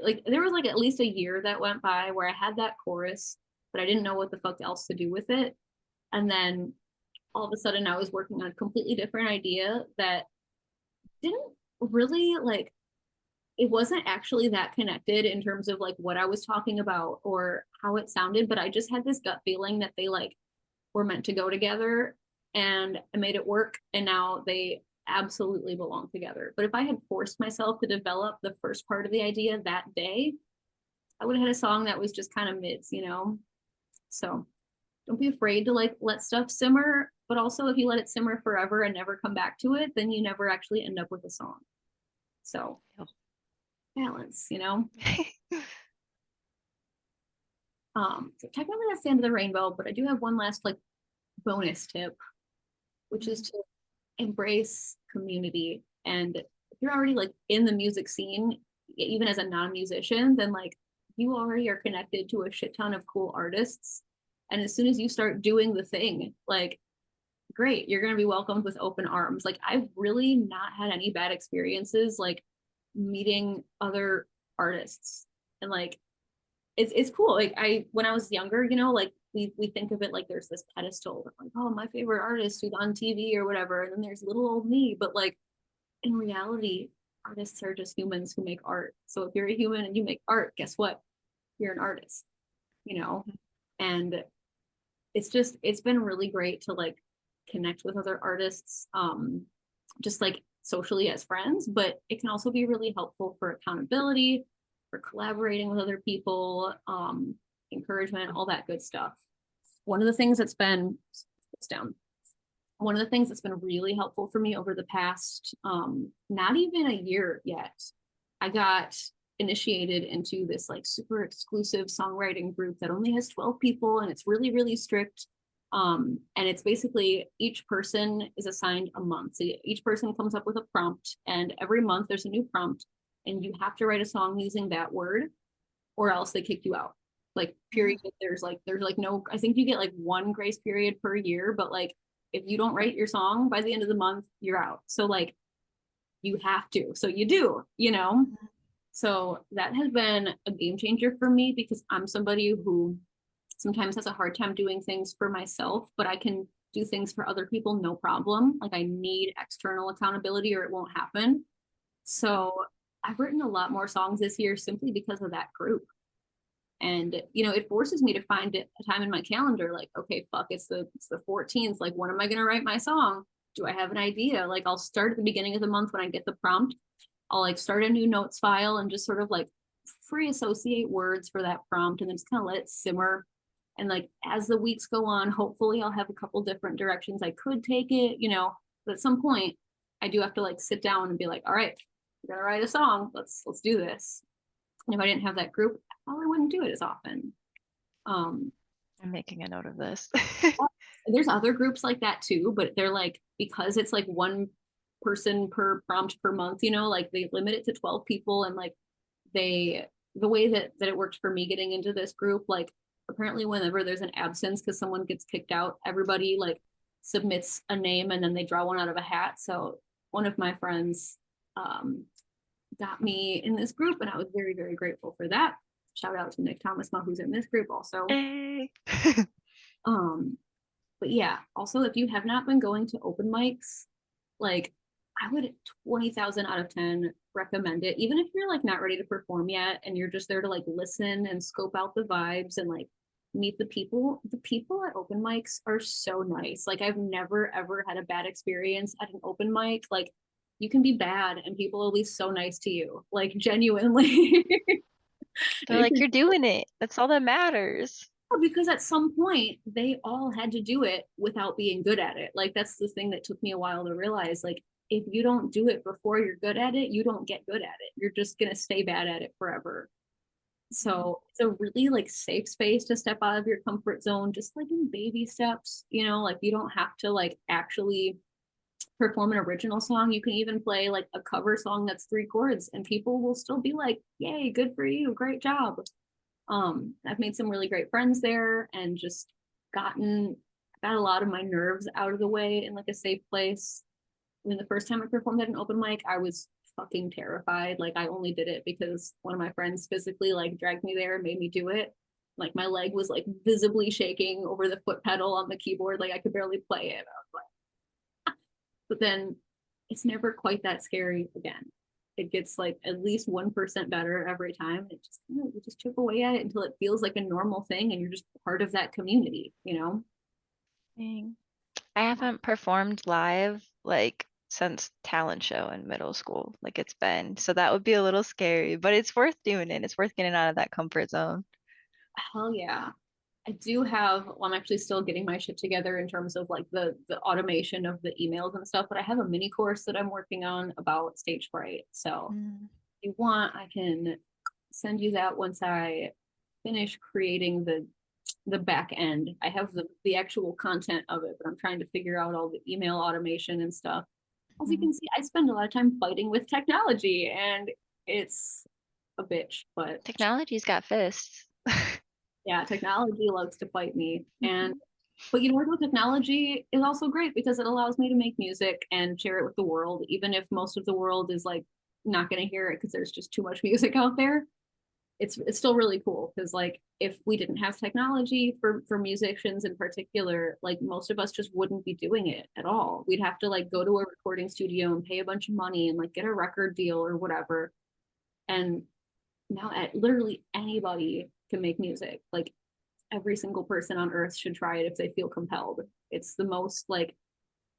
like, there was like at least a year that went by where I had that chorus, but I didn't know what the fuck else to do with it. And then all of a sudden I was working on a completely different idea that didn't really like, it wasn't actually that connected in terms of like what I was talking about or how it sounded, but I just had this gut feeling that they like were meant to go together. and I made it work, and now they absolutely belong together. But if I had forced myself to develop the first part of the idea that day, I would have had a song that was just kind of mids, you know? So don't be afraid to like let stuff simmer, but also if you let it simmer forever and never come back to it, then you never actually end up with a song. So balance, you know? So technically that's the end of the rainbow, but I do have one last like bonus tip, which is to embrace community. And if you're already like in the music scene, even as a non-musician, then like you already are connected to a shit ton of cool artists. And as soon as you start doing the thing, like great, you're going to be welcomed with open arms. Like I've really not had any bad experiences like meeting other artists, and like it's cool. Like I when I was younger, you know, like we think of it like there's this pedestal, like oh my favorite artist who's on TV or whatever, and then there's little old me. But like in reality, artists are just humans who make art. So if you're a human and you make art, guess what? You're an artist, you know. And it's been really great to like connect with other artists, just like socially as friends, but it can also be really helpful for accountability, for collaborating with other people, encouragement, all that good stuff. One of the things that's been down. One of the things that's been really helpful for me over the past, not even a year yet, I got initiated into this like super exclusive songwriting group that only has 12 people, and it's really, really strict. And it's basically each person is assigned a month. So each person comes up with a prompt, and every month there's a new prompt, and you have to write a song using that word, or else they kick you out. Like period. There's like no, I think you get like one grace period per year, but like if you don't write your song by the end of the month, you're out. So like you have to. So you do, you know? So that has been a game changer for me, because I'm somebody who sometimes has a hard time doing things for myself, but I can do things for other people, no problem. Like I need external accountability or it won't happen. So I've written a lot more songs this year simply because of that group. And you know, it forces me to find a time in my calendar, like, okay, fuck, it's the 14th. Like, when am I gonna write my song? Do I have an idea? Like, I'll start at the beginning of the month when I get the prompt. I'll like start a new notes file and just sort of like free associate words for that prompt, and then just kind of let it simmer. And like as the weeks go on, hopefully I'll have a couple different directions I could take it, you know. But at some point, I do have to like sit down and be like, all right, we're gonna write a song. Let's do this. And if I didn't have that group, I probably wouldn't do it as often. I'm making a note of this. There's other groups like that too, but they're like, because it's like one person per prompt per month, you know, like they limit it to 12 people. And like the way that it worked for me getting into this group, like apparently whenever there's an absence because someone gets kicked out, everybody like submits a name and then they draw one out of a hat. So one of my friends got me in this group, and I was very, very grateful for that. Shout out to Nick Thomasma, who's in this group also. Hey. But yeah, also if you have not been going to open mics, like I would 20,000 out of 10 recommend it. Even if you're like not ready to perform yet and you're just there to like listen and scope out the vibes and like meet the people. The people at open mics are so nice. Like I've never ever had a bad experience at an open mic. Like you can be bad and people will be so nice to you, like genuinely. They're like, you're doing it. That's all that matters. Because at some point they all had to do it without being good at it. Like that's the thing that took me a while to realize. Like if you don't do it before you're good at it, you don't get good at it. You're just gonna stay bad at it forever. So it's a really like safe space to step out of your comfort zone, just like in baby steps, you know, like you don't have to like actually perform an original song. You can even play like a cover song that's 3 chords and people will still be like, yay, good for you, great job. I've made some really great friends there and just got a lot of my nerves out of the way in like a safe place. I mean, the first time I performed at an open mic, I was fucking terrified. Like I only did it because one of my friends physically like dragged me there and made me do it. Like my leg was like visibly shaking over the foot pedal on the keyboard. Like I could barely play it. I was like, but then it's never quite that scary again. It gets like at least 1% better every time. It just you just chip away at it until it feels like a normal thing and you're just part of that community, you know? Dang. I haven't performed live like since talent show in middle school. Like it's been. So that would be a little scary, but it's worth doing it. It's worth getting out of that comfort zone. Hell yeah. I do have, well, I'm actually still getting my shit together in terms of like the automation of the emails and stuff, but I have a mini course that I'm working on about stage fright. So Mm. if you want, I can send you that once I finish creating the back end. I have the actual content of it, but I'm trying to figure out all the email automation and stuff. As you Mhm. can see, I spend a lot of time fighting with technology and it's a bitch, but Technology's got fists. yeah, technology loves to fight me. And Mhm. but you know what, technology is also great because it allows me to make music and share it with the world, even if most of the world is like not going to hear it because there's just too much music out there. It's still really cool because like if we didn't have technology for musicians in particular, like most of us just wouldn't be doing it at all. We'd have to like go to a recording studio and pay a bunch of money and like get a record deal or whatever. And now at literally anybody can make music. Like every single person on earth should try it if they feel compelled. It's the most like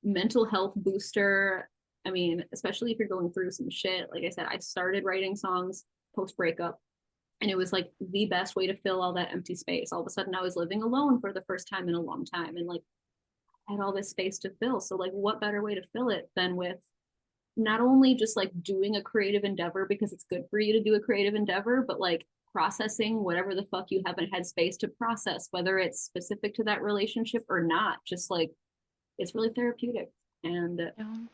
mental health booster. I mean, especially if you're going through some shit. Like I said, I started writing songs post breakup, and it was like the best way to fill all that empty space. All of a sudden, I was living alone for the first time in a long time, and like I had all this space to fill. So, like, what better way to fill it than with not only just like doing a creative endeavor because it's good for you to do a creative endeavor, but like processing whatever the fuck you haven't had space to process, whether it's specific to that relationship or not. Just like it's really therapeutic. And Yeah.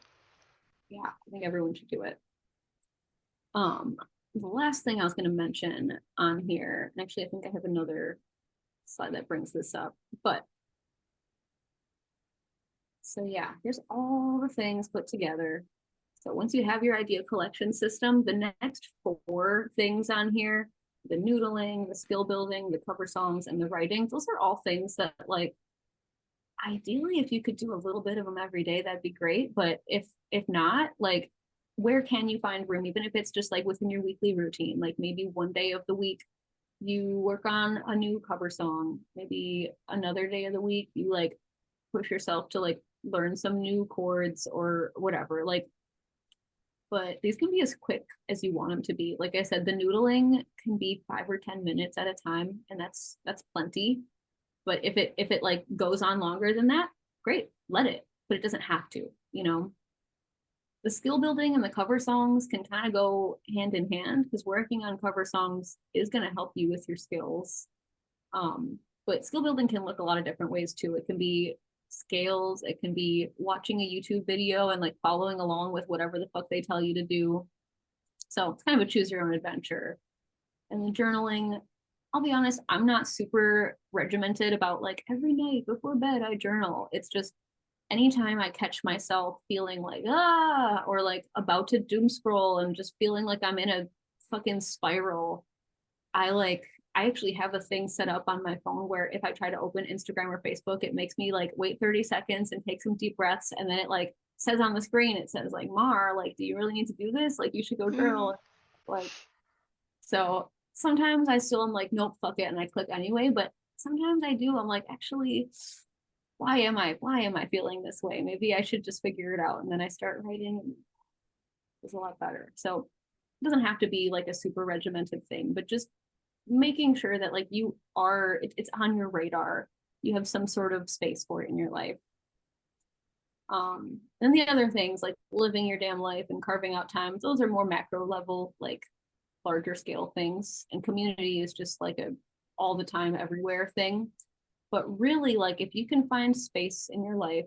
yeah, I think everyone should do it. Um, the last thing I was going to mention on here, and actually, I think I have another slide that brings this up, but so yeah, here's all the things put together. So once you have your idea collection system, the next four things on here, the noodling, the skill building, the cover songs, and the writing, those are all things that like ideally if you could do a little bit of them every day, that'd be great. But if not, like where can you find room, even if it's just like within your weekly routine, like maybe one day of the week you work on a new cover song, maybe another day of the week you like push yourself to like learn some new chords or whatever. Like but these can be as quick as you want them to be. Like I said, the noodling can be 5 or 10 minutes at a time, and that's plenty. But if it like goes on longer than that, great, let it. But it doesn't have to, you know. The skill building and the cover songs can kind of go hand in hand because working on cover songs is going to help you with your skills. But skill building can look a lot of different ways too. It can be scales, it can be watching a YouTube video and like following along with whatever the fuck they tell you to do. So it's kind of a choose your own adventure. And the journaling, I'll be honest, I'm not super regimented about like every night before bed I journal. It's just anytime I catch myself feeling like or like about to doom scroll and just feeling like I'm in a fucking spiral, I actually have a thing set up on my phone where if I try to open Instagram or Facebook, it makes me like wait 30 seconds and take some deep breaths. And then it like says on the screen, it says like, Mar, like, do you really need to do this? Like you should go Mm. journal. Like, so sometimes I still am like, nope, fuck it. And I click anyway. But sometimes I do. I'm like, actually, why am I feeling this way? Maybe I should just figure it out. And then I start writing and it's a lot better. So it doesn't have to be like a super regimented thing, but just making sure that like it's on your radar, you have some sort of space for it in your life. And the other things like living your damn life and carving out times, those are more macro level, like larger scale things, and community is just like a all the time everywhere thing. But really, like if you can find space in your life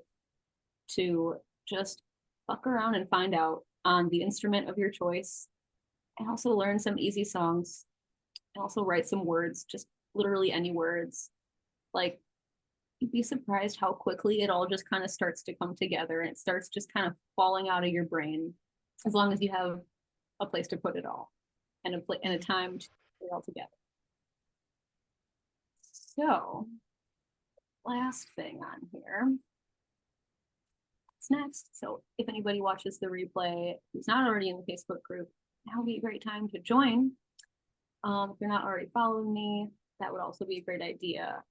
to just fuck around and find out on the instrument of your choice, and also learn some easy songs, and also write some words, just literally any words. Like you'd be surprised how quickly it all just kind of starts to come together and it starts just kind of falling out of your brain as long as you have a place to put it all and a time to put it all together. So last thing on here, what's next? So if anybody watches the replay who's not already in the Facebook group, now would be a great time to join. If you're not already following me, that would also be a great idea.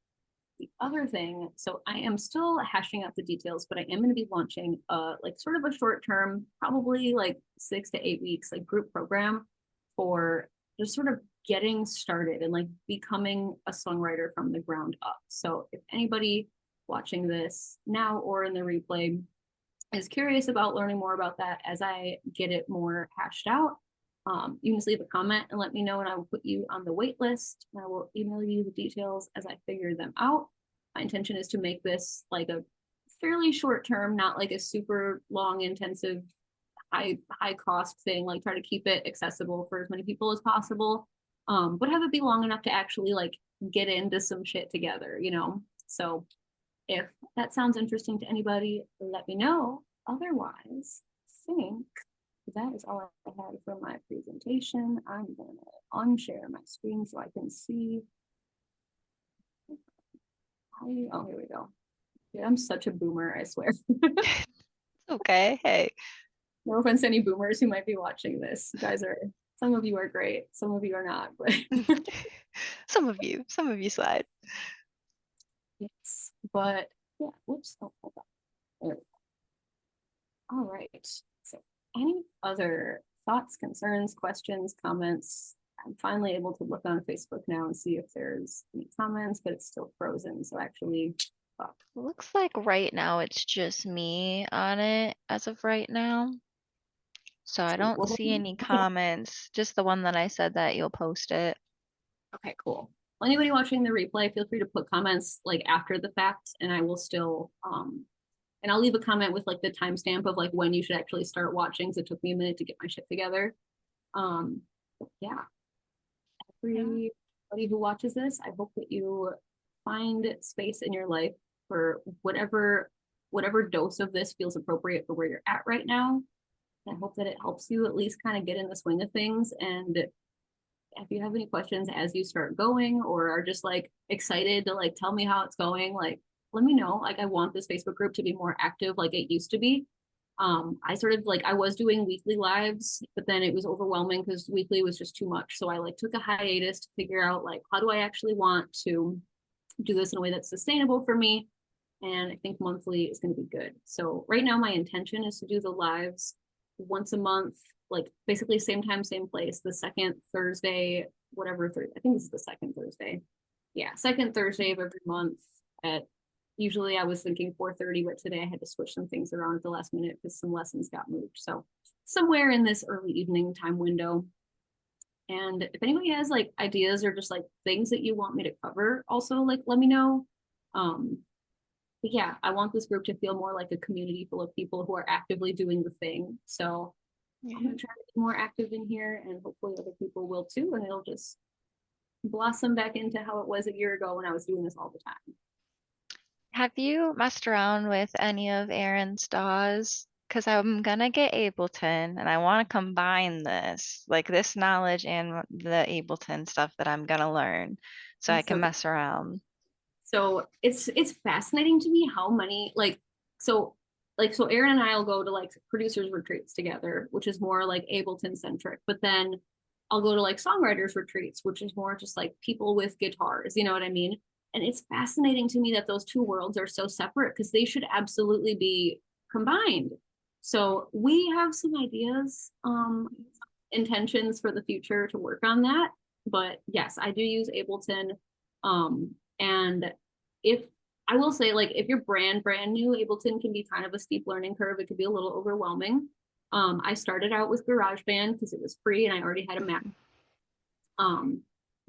the other thing, so I am still hashing out the details, but I am going to be launching like sort of a short term, probably like 6 to 8 weeks, like group program for just sort of getting started and like becoming a songwriter from the ground up. So if anybody watching this now or in the replay is curious about learning more about that as I get it more hashed out, you can just leave a comment and let me know, and I will put you on the wait list. And I will email you the details as I figure them out. My intention is to make this like a fairly short term, not like a super long, intensive, high cost thing. Like try to keep it accessible for as many people as possible, but have it be long enough to actually like get into some shit together, you know? So if that sounds interesting to anybody, let me know. Otherwise, I think that is all I had for my presentation. I'm going to unshare my screen so I can see. Oh, here we go. Yeah, I'm such a boomer, I swear. Okay, hey. No offense to any boomers who might be watching this. You guys are, some of you are great, some of you are not, but Some of you slide. yes, but yeah, whoops, oh, hold on. There we go. All right, so any other thoughts, concerns, questions, comments? I'm finally able to look on Facebook now and see if there's any comments, but it's still frozen. So actually, Looks like right now it's just me on it as of right now. So I don't see any comments, just the one that I said that you'll post it. Okay, cool. Well, anybody watching the replay, feel free to put comments like after the fact, and I will still and I'll leave a comment with like the timestamp of like when you should actually start watching, because it took me a minute to get my shit together. Yeah. Everybody who watches this, I hope that you find space in your life for whatever dose of this feels appropriate for where you're at right now. I hope that it helps you at least kind of get in the swing of things. And if you have any questions as you start going, or are just like excited to like tell me how it's going, like let me know. Like I want this Facebook group to be more active like it used to be. I sort of like I was doing weekly lives, but then it was overwhelming because weekly was just too much. So I like took a hiatus to figure out like how do I actually want to do this in a way that's sustainable for me. And I think monthly is going to be good. So right now my intention is to do the lives once a month, like basically same time, same place, the second Thursday, whatever Thursday. I think this is the second Thursday. Yeah, second Thursday of every month at usually I was thinking 4:30, but today I had to switch some things around at the last minute because some lessons got moved. So somewhere in this early evening time window. And if anybody has like ideas or just like things that you want me to cover, also like let me know. But yeah, I want this group to feel more like a community full of people who are actively doing the thing. So I'm gonna try to be more active in here, and hopefully other people will too, and it'll just blossom back into how it was a year ago when I was doing this all the time. Have you messed around with any of Aaron's DAWs? Because I'm gonna get Ableton and I want to combine this, like this knowledge and the Ableton stuff that I'm gonna learn so I can mess around. So it's fascinating to me how many so so Aaron and I will go to like producers retreats together, which is more like Ableton centric, but then I'll go to like songwriters retreats, which is more just like people with guitars, you know what I mean? And it's fascinating to me that those two worlds are so separate because they should absolutely be combined. So we have some ideas, intentions for the future to work on that. But yes, I do use Ableton. And if I will say, like, if you're brand new, Ableton can be kind of a steep learning curve. It could be a little overwhelming. I started out with GarageBand because it was free and I already had a Mac.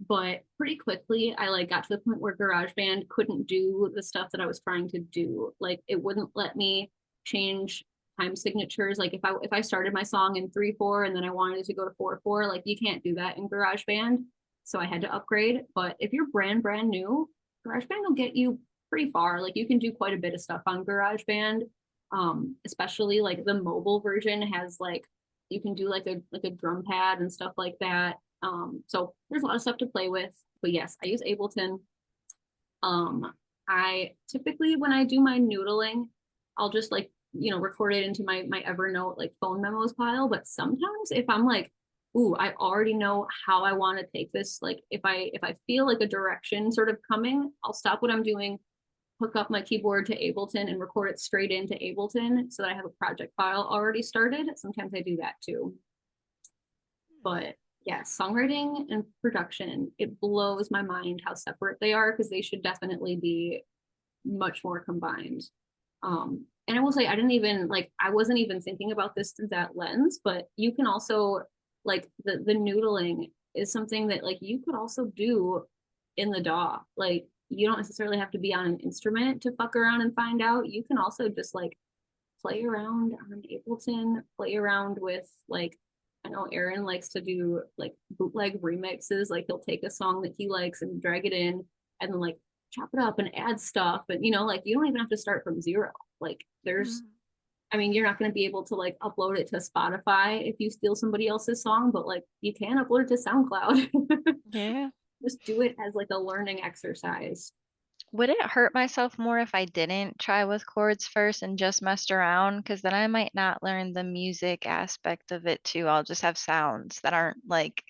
But pretty quickly I like got to the point where GarageBand couldn't do the stuff that I was trying to do. Like it wouldn't let me change time signatures. Like if I started my song in 3/4 and then I wanted it to go to 4/4, like you can't do that in GarageBand. So I had to upgrade. But if you're brand new, GarageBand will get you pretty far. Like you can do quite a bit of stuff on GarageBand. Especially like the mobile version has like you can do like a drum pad and stuff like that. So there's a lot of stuff to play with. But yes, I use Ableton. I typically when I do my noodling, I'll just like record it into my Evernote like phone memos pile. But sometimes if I'm like ooh, I already know how I want to take this. Like if I feel like a direction sort of coming, I'll stop what I'm doing, hook up my keyboard to Ableton and record it straight into Ableton so that I have a project file already started. Sometimes I do that too. But yeah, songwriting and production, it blows my mind how separate they are because they should definitely be much more combined. And I will say, I didn't even like, I wasn't even thinking about this through that lens, but you can also like the noodling is something that like you could also do in the DAW. Like you don't necessarily have to be on an instrument to fuck around and find out. You can also just like play around on Ableton, play around with like I know Aaron likes to do like bootleg remixes. Like he'll take a song that he likes and drag it in and then like chop it up and add stuff. And like you don't even have to start from zero. Like there's I mean, you're not going to be able to like upload it to Spotify if you steal somebody else's song, but like you can upload it to SoundCloud. Yeah. Just do it as like a learning exercise. Would it hurt myself more if I didn't try with chords first and just messed around? Because then I might not learn the music aspect of it too. I'll just have sounds that aren't like,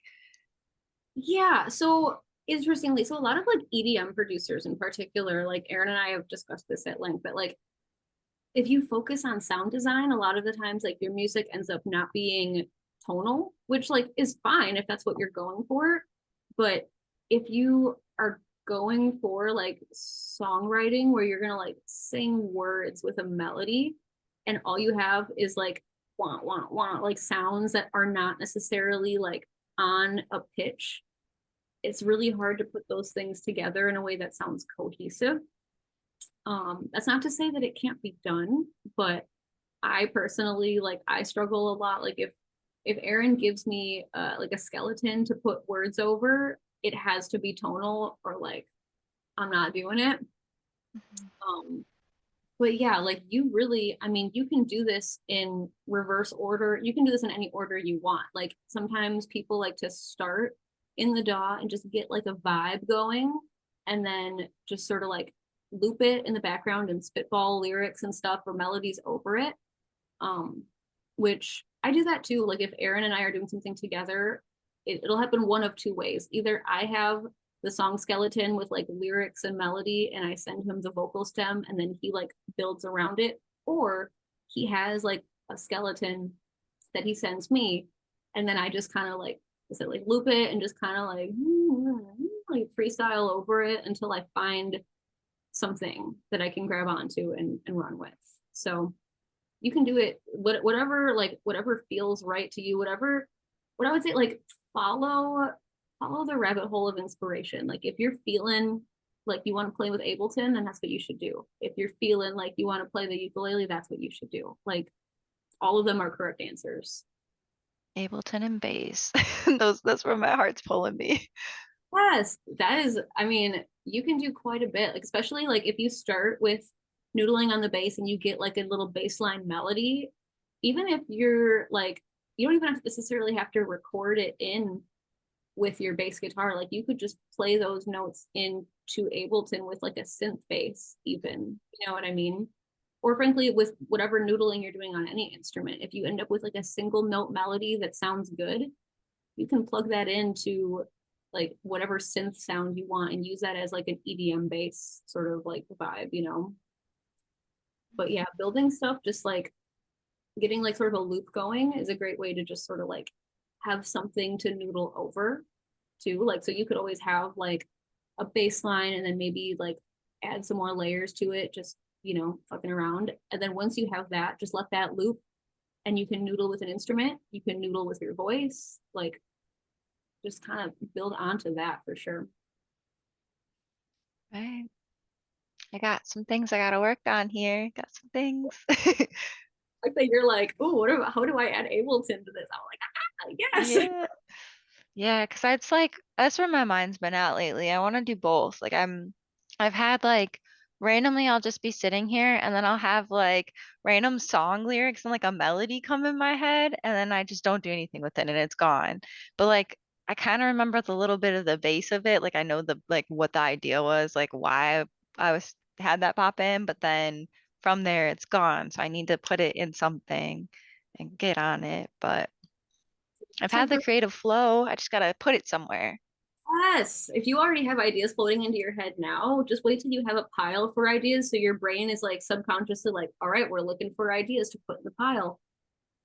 Yeah. So interestingly, so a lot of like EDM producers in particular, like Aaron and I have discussed this at length, but like if you focus on sound design, a lot of the times like your music ends up not being tonal, which like is fine if that's what you're going for. But if you are going for like songwriting where you're gonna like sing words with a melody and all you have is like wah, like sounds that are not necessarily like on a pitch, it's really hard to put those things together in a way that sounds cohesive. That's not to say that it can't be done, but I personally like I struggle a lot. Like if Aaron gives me like a skeleton to put words over, it has to be tonal or like I'm not doing it. Um, but yeah, like you really, I mean, you can do this in reverse order. You can do this in any order you want. Like sometimes people like to start in the DAW and just get like a vibe going and then just sort of like loop it in the background and spitball lyrics and stuff or melodies over it. Um, which I do that too. Like if Aaron and I are doing something together, it'll happen one of two ways. Either I have the song skeleton with like lyrics and melody and I send him the vocal stem and then he like builds around it, or he has like a skeleton that he sends me and then I just kind of like is it like loop it and just kind of like freestyle over it until I find something that I can grab onto and run with. So you can do it whatever like whatever feels right to you, whatever what I would say like follow the rabbit hole of inspiration. Like if you're feeling like you want to play with Ableton, then that's what you should do. If you're feeling like you want to play the ukulele, that's what you should do. Like all of them are correct answers. Ableton and bass. That's where my heart's pulling me. Yes, that is, I mean, you can do quite a bit, like especially like if you start with noodling on the bass and you get like a little baseline melody, even if you're like, you don't even have to necessarily have to record it in with your bass guitar. Like you could just play those notes into Ableton with like a synth bass, even, you know what I mean? Or frankly, with whatever noodling you're doing on any instrument, if you end up with like a single note melody that sounds good, you can plug that into like whatever synth sound you want and use that as like an EDM bass sort of like vibe, you know? But yeah, building stuff, just like getting like sort of a loop going is a great way to just sort of like have something to noodle over too. Like, so you could always have like a bass line and then maybe like add some more layers to it, just, fucking around. And then once you have that, just let that loop and you can noodle with an instrument. You can noodle with your voice. Like, just kind of build onto that for sure. Right. I got some things I gotta work on here. Got some things. Like that you're like, oh, how do I add Ableton to this? I'm like, yes. Yeah. Yeah, because it's like that's where my mind's been at lately. I want to do both. I've had like randomly I'll just be sitting here and then I'll have like random song lyrics and like a melody come in my head and then I just don't do anything with it and it's gone. But like I kind of remember the little bit of the base of it. Like I know the like what the idea was, like why I was had that pop in, but then from there it's gone. So I need to put it in something and get on it. But I've It's like had the creative flow. I just gotta put it somewhere. yes, if you already have ideas floating into your head now, just wait till you have a pile for ideas. So your brain is like subconsciously like, all right, we're looking for ideas to put in the pile.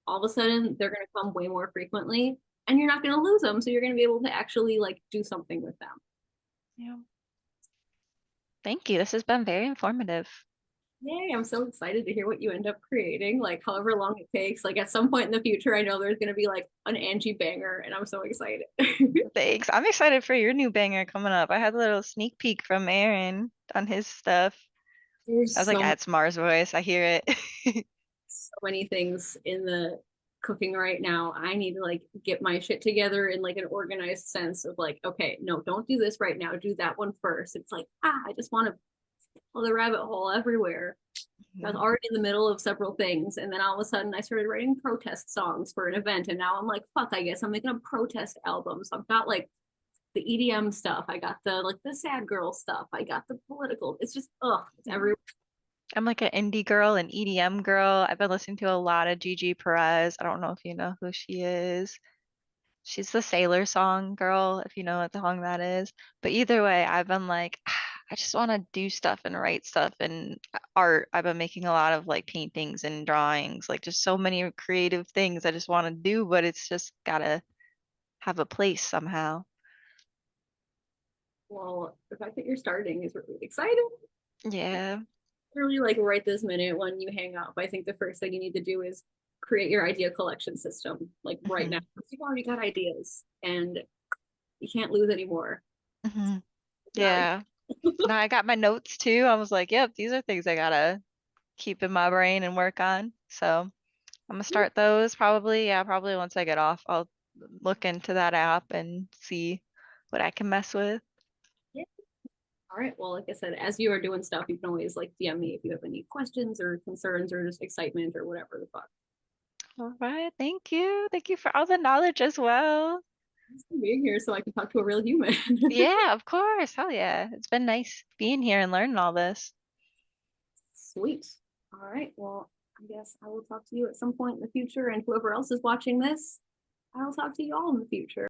All of a sudden, they're going to come way more frequently and you're not going to lose them. So you're going to be able to actually like do something with them. Yeah. Thank you. This has been very informative. Yay, I'm so excited to hear what you end up creating, like however long it takes. Like at some point in the future, I know there's going to be like an Angie banger and I'm so excited. Thanks. I'm excited for your new banger coming up. I had a little sneak peek from Aaron on his stuff. I There's was like, so that's Mars voice. I hear it. so many things in the cooking right now. I need to like get my shit together in like an organized sense of like, okay, no, don't do this right now. Do that one first. It's like, I just want to follow the rabbit hole everywhere. I was already in the middle of several things, and then all of a sudden I started writing protest songs for an event, and now I'm like, fuck, I guess I'm making a protest album. So I've got like the EDM stuff, I got the like the sad girl stuff, I got the political. It's just it's everywhere. I'm like an indie girl, an EDM girl. I've been listening to a lot of Gigi Perez. I don't know if you know who she is. She's the Sailor Song girl, if you know what the song that is. But either way, I've been like, I just want to do stuff and write stuff and art. I've been making a lot of like paintings and drawings, like just so many creative things I just want to do, but it's just gotta have a place somehow. Well, the fact that you're starting is really exciting. Yeah. Really like right this minute when you hang up, I think the first thing you need to do is create your idea collection system like right now. hmm You've already got ideas and you can't lose anymore. hmm Now, Yeah. Now I got my notes too. I was like, yep, these are things I gotta keep in my brain and work on. So I'm gonna start those probably. Yeah, probably once I get off, I'll look into that app and see what I can mess with. yeah. All right. Well, like I said, as you are doing stuff, you can always like DM me if you have any questions or concerns or just excitement or whatever the fuck. All right, thank you. Thank you for all the knowledge as well. Thanks for being here so I can talk to a real human. Yeah, of course. Hell yeah. It's been nice being here and learning all this. Sweet. All right. Well, I guess I will talk to you at some point in the future, and whoever else is watching this, I'll talk to you all in the future.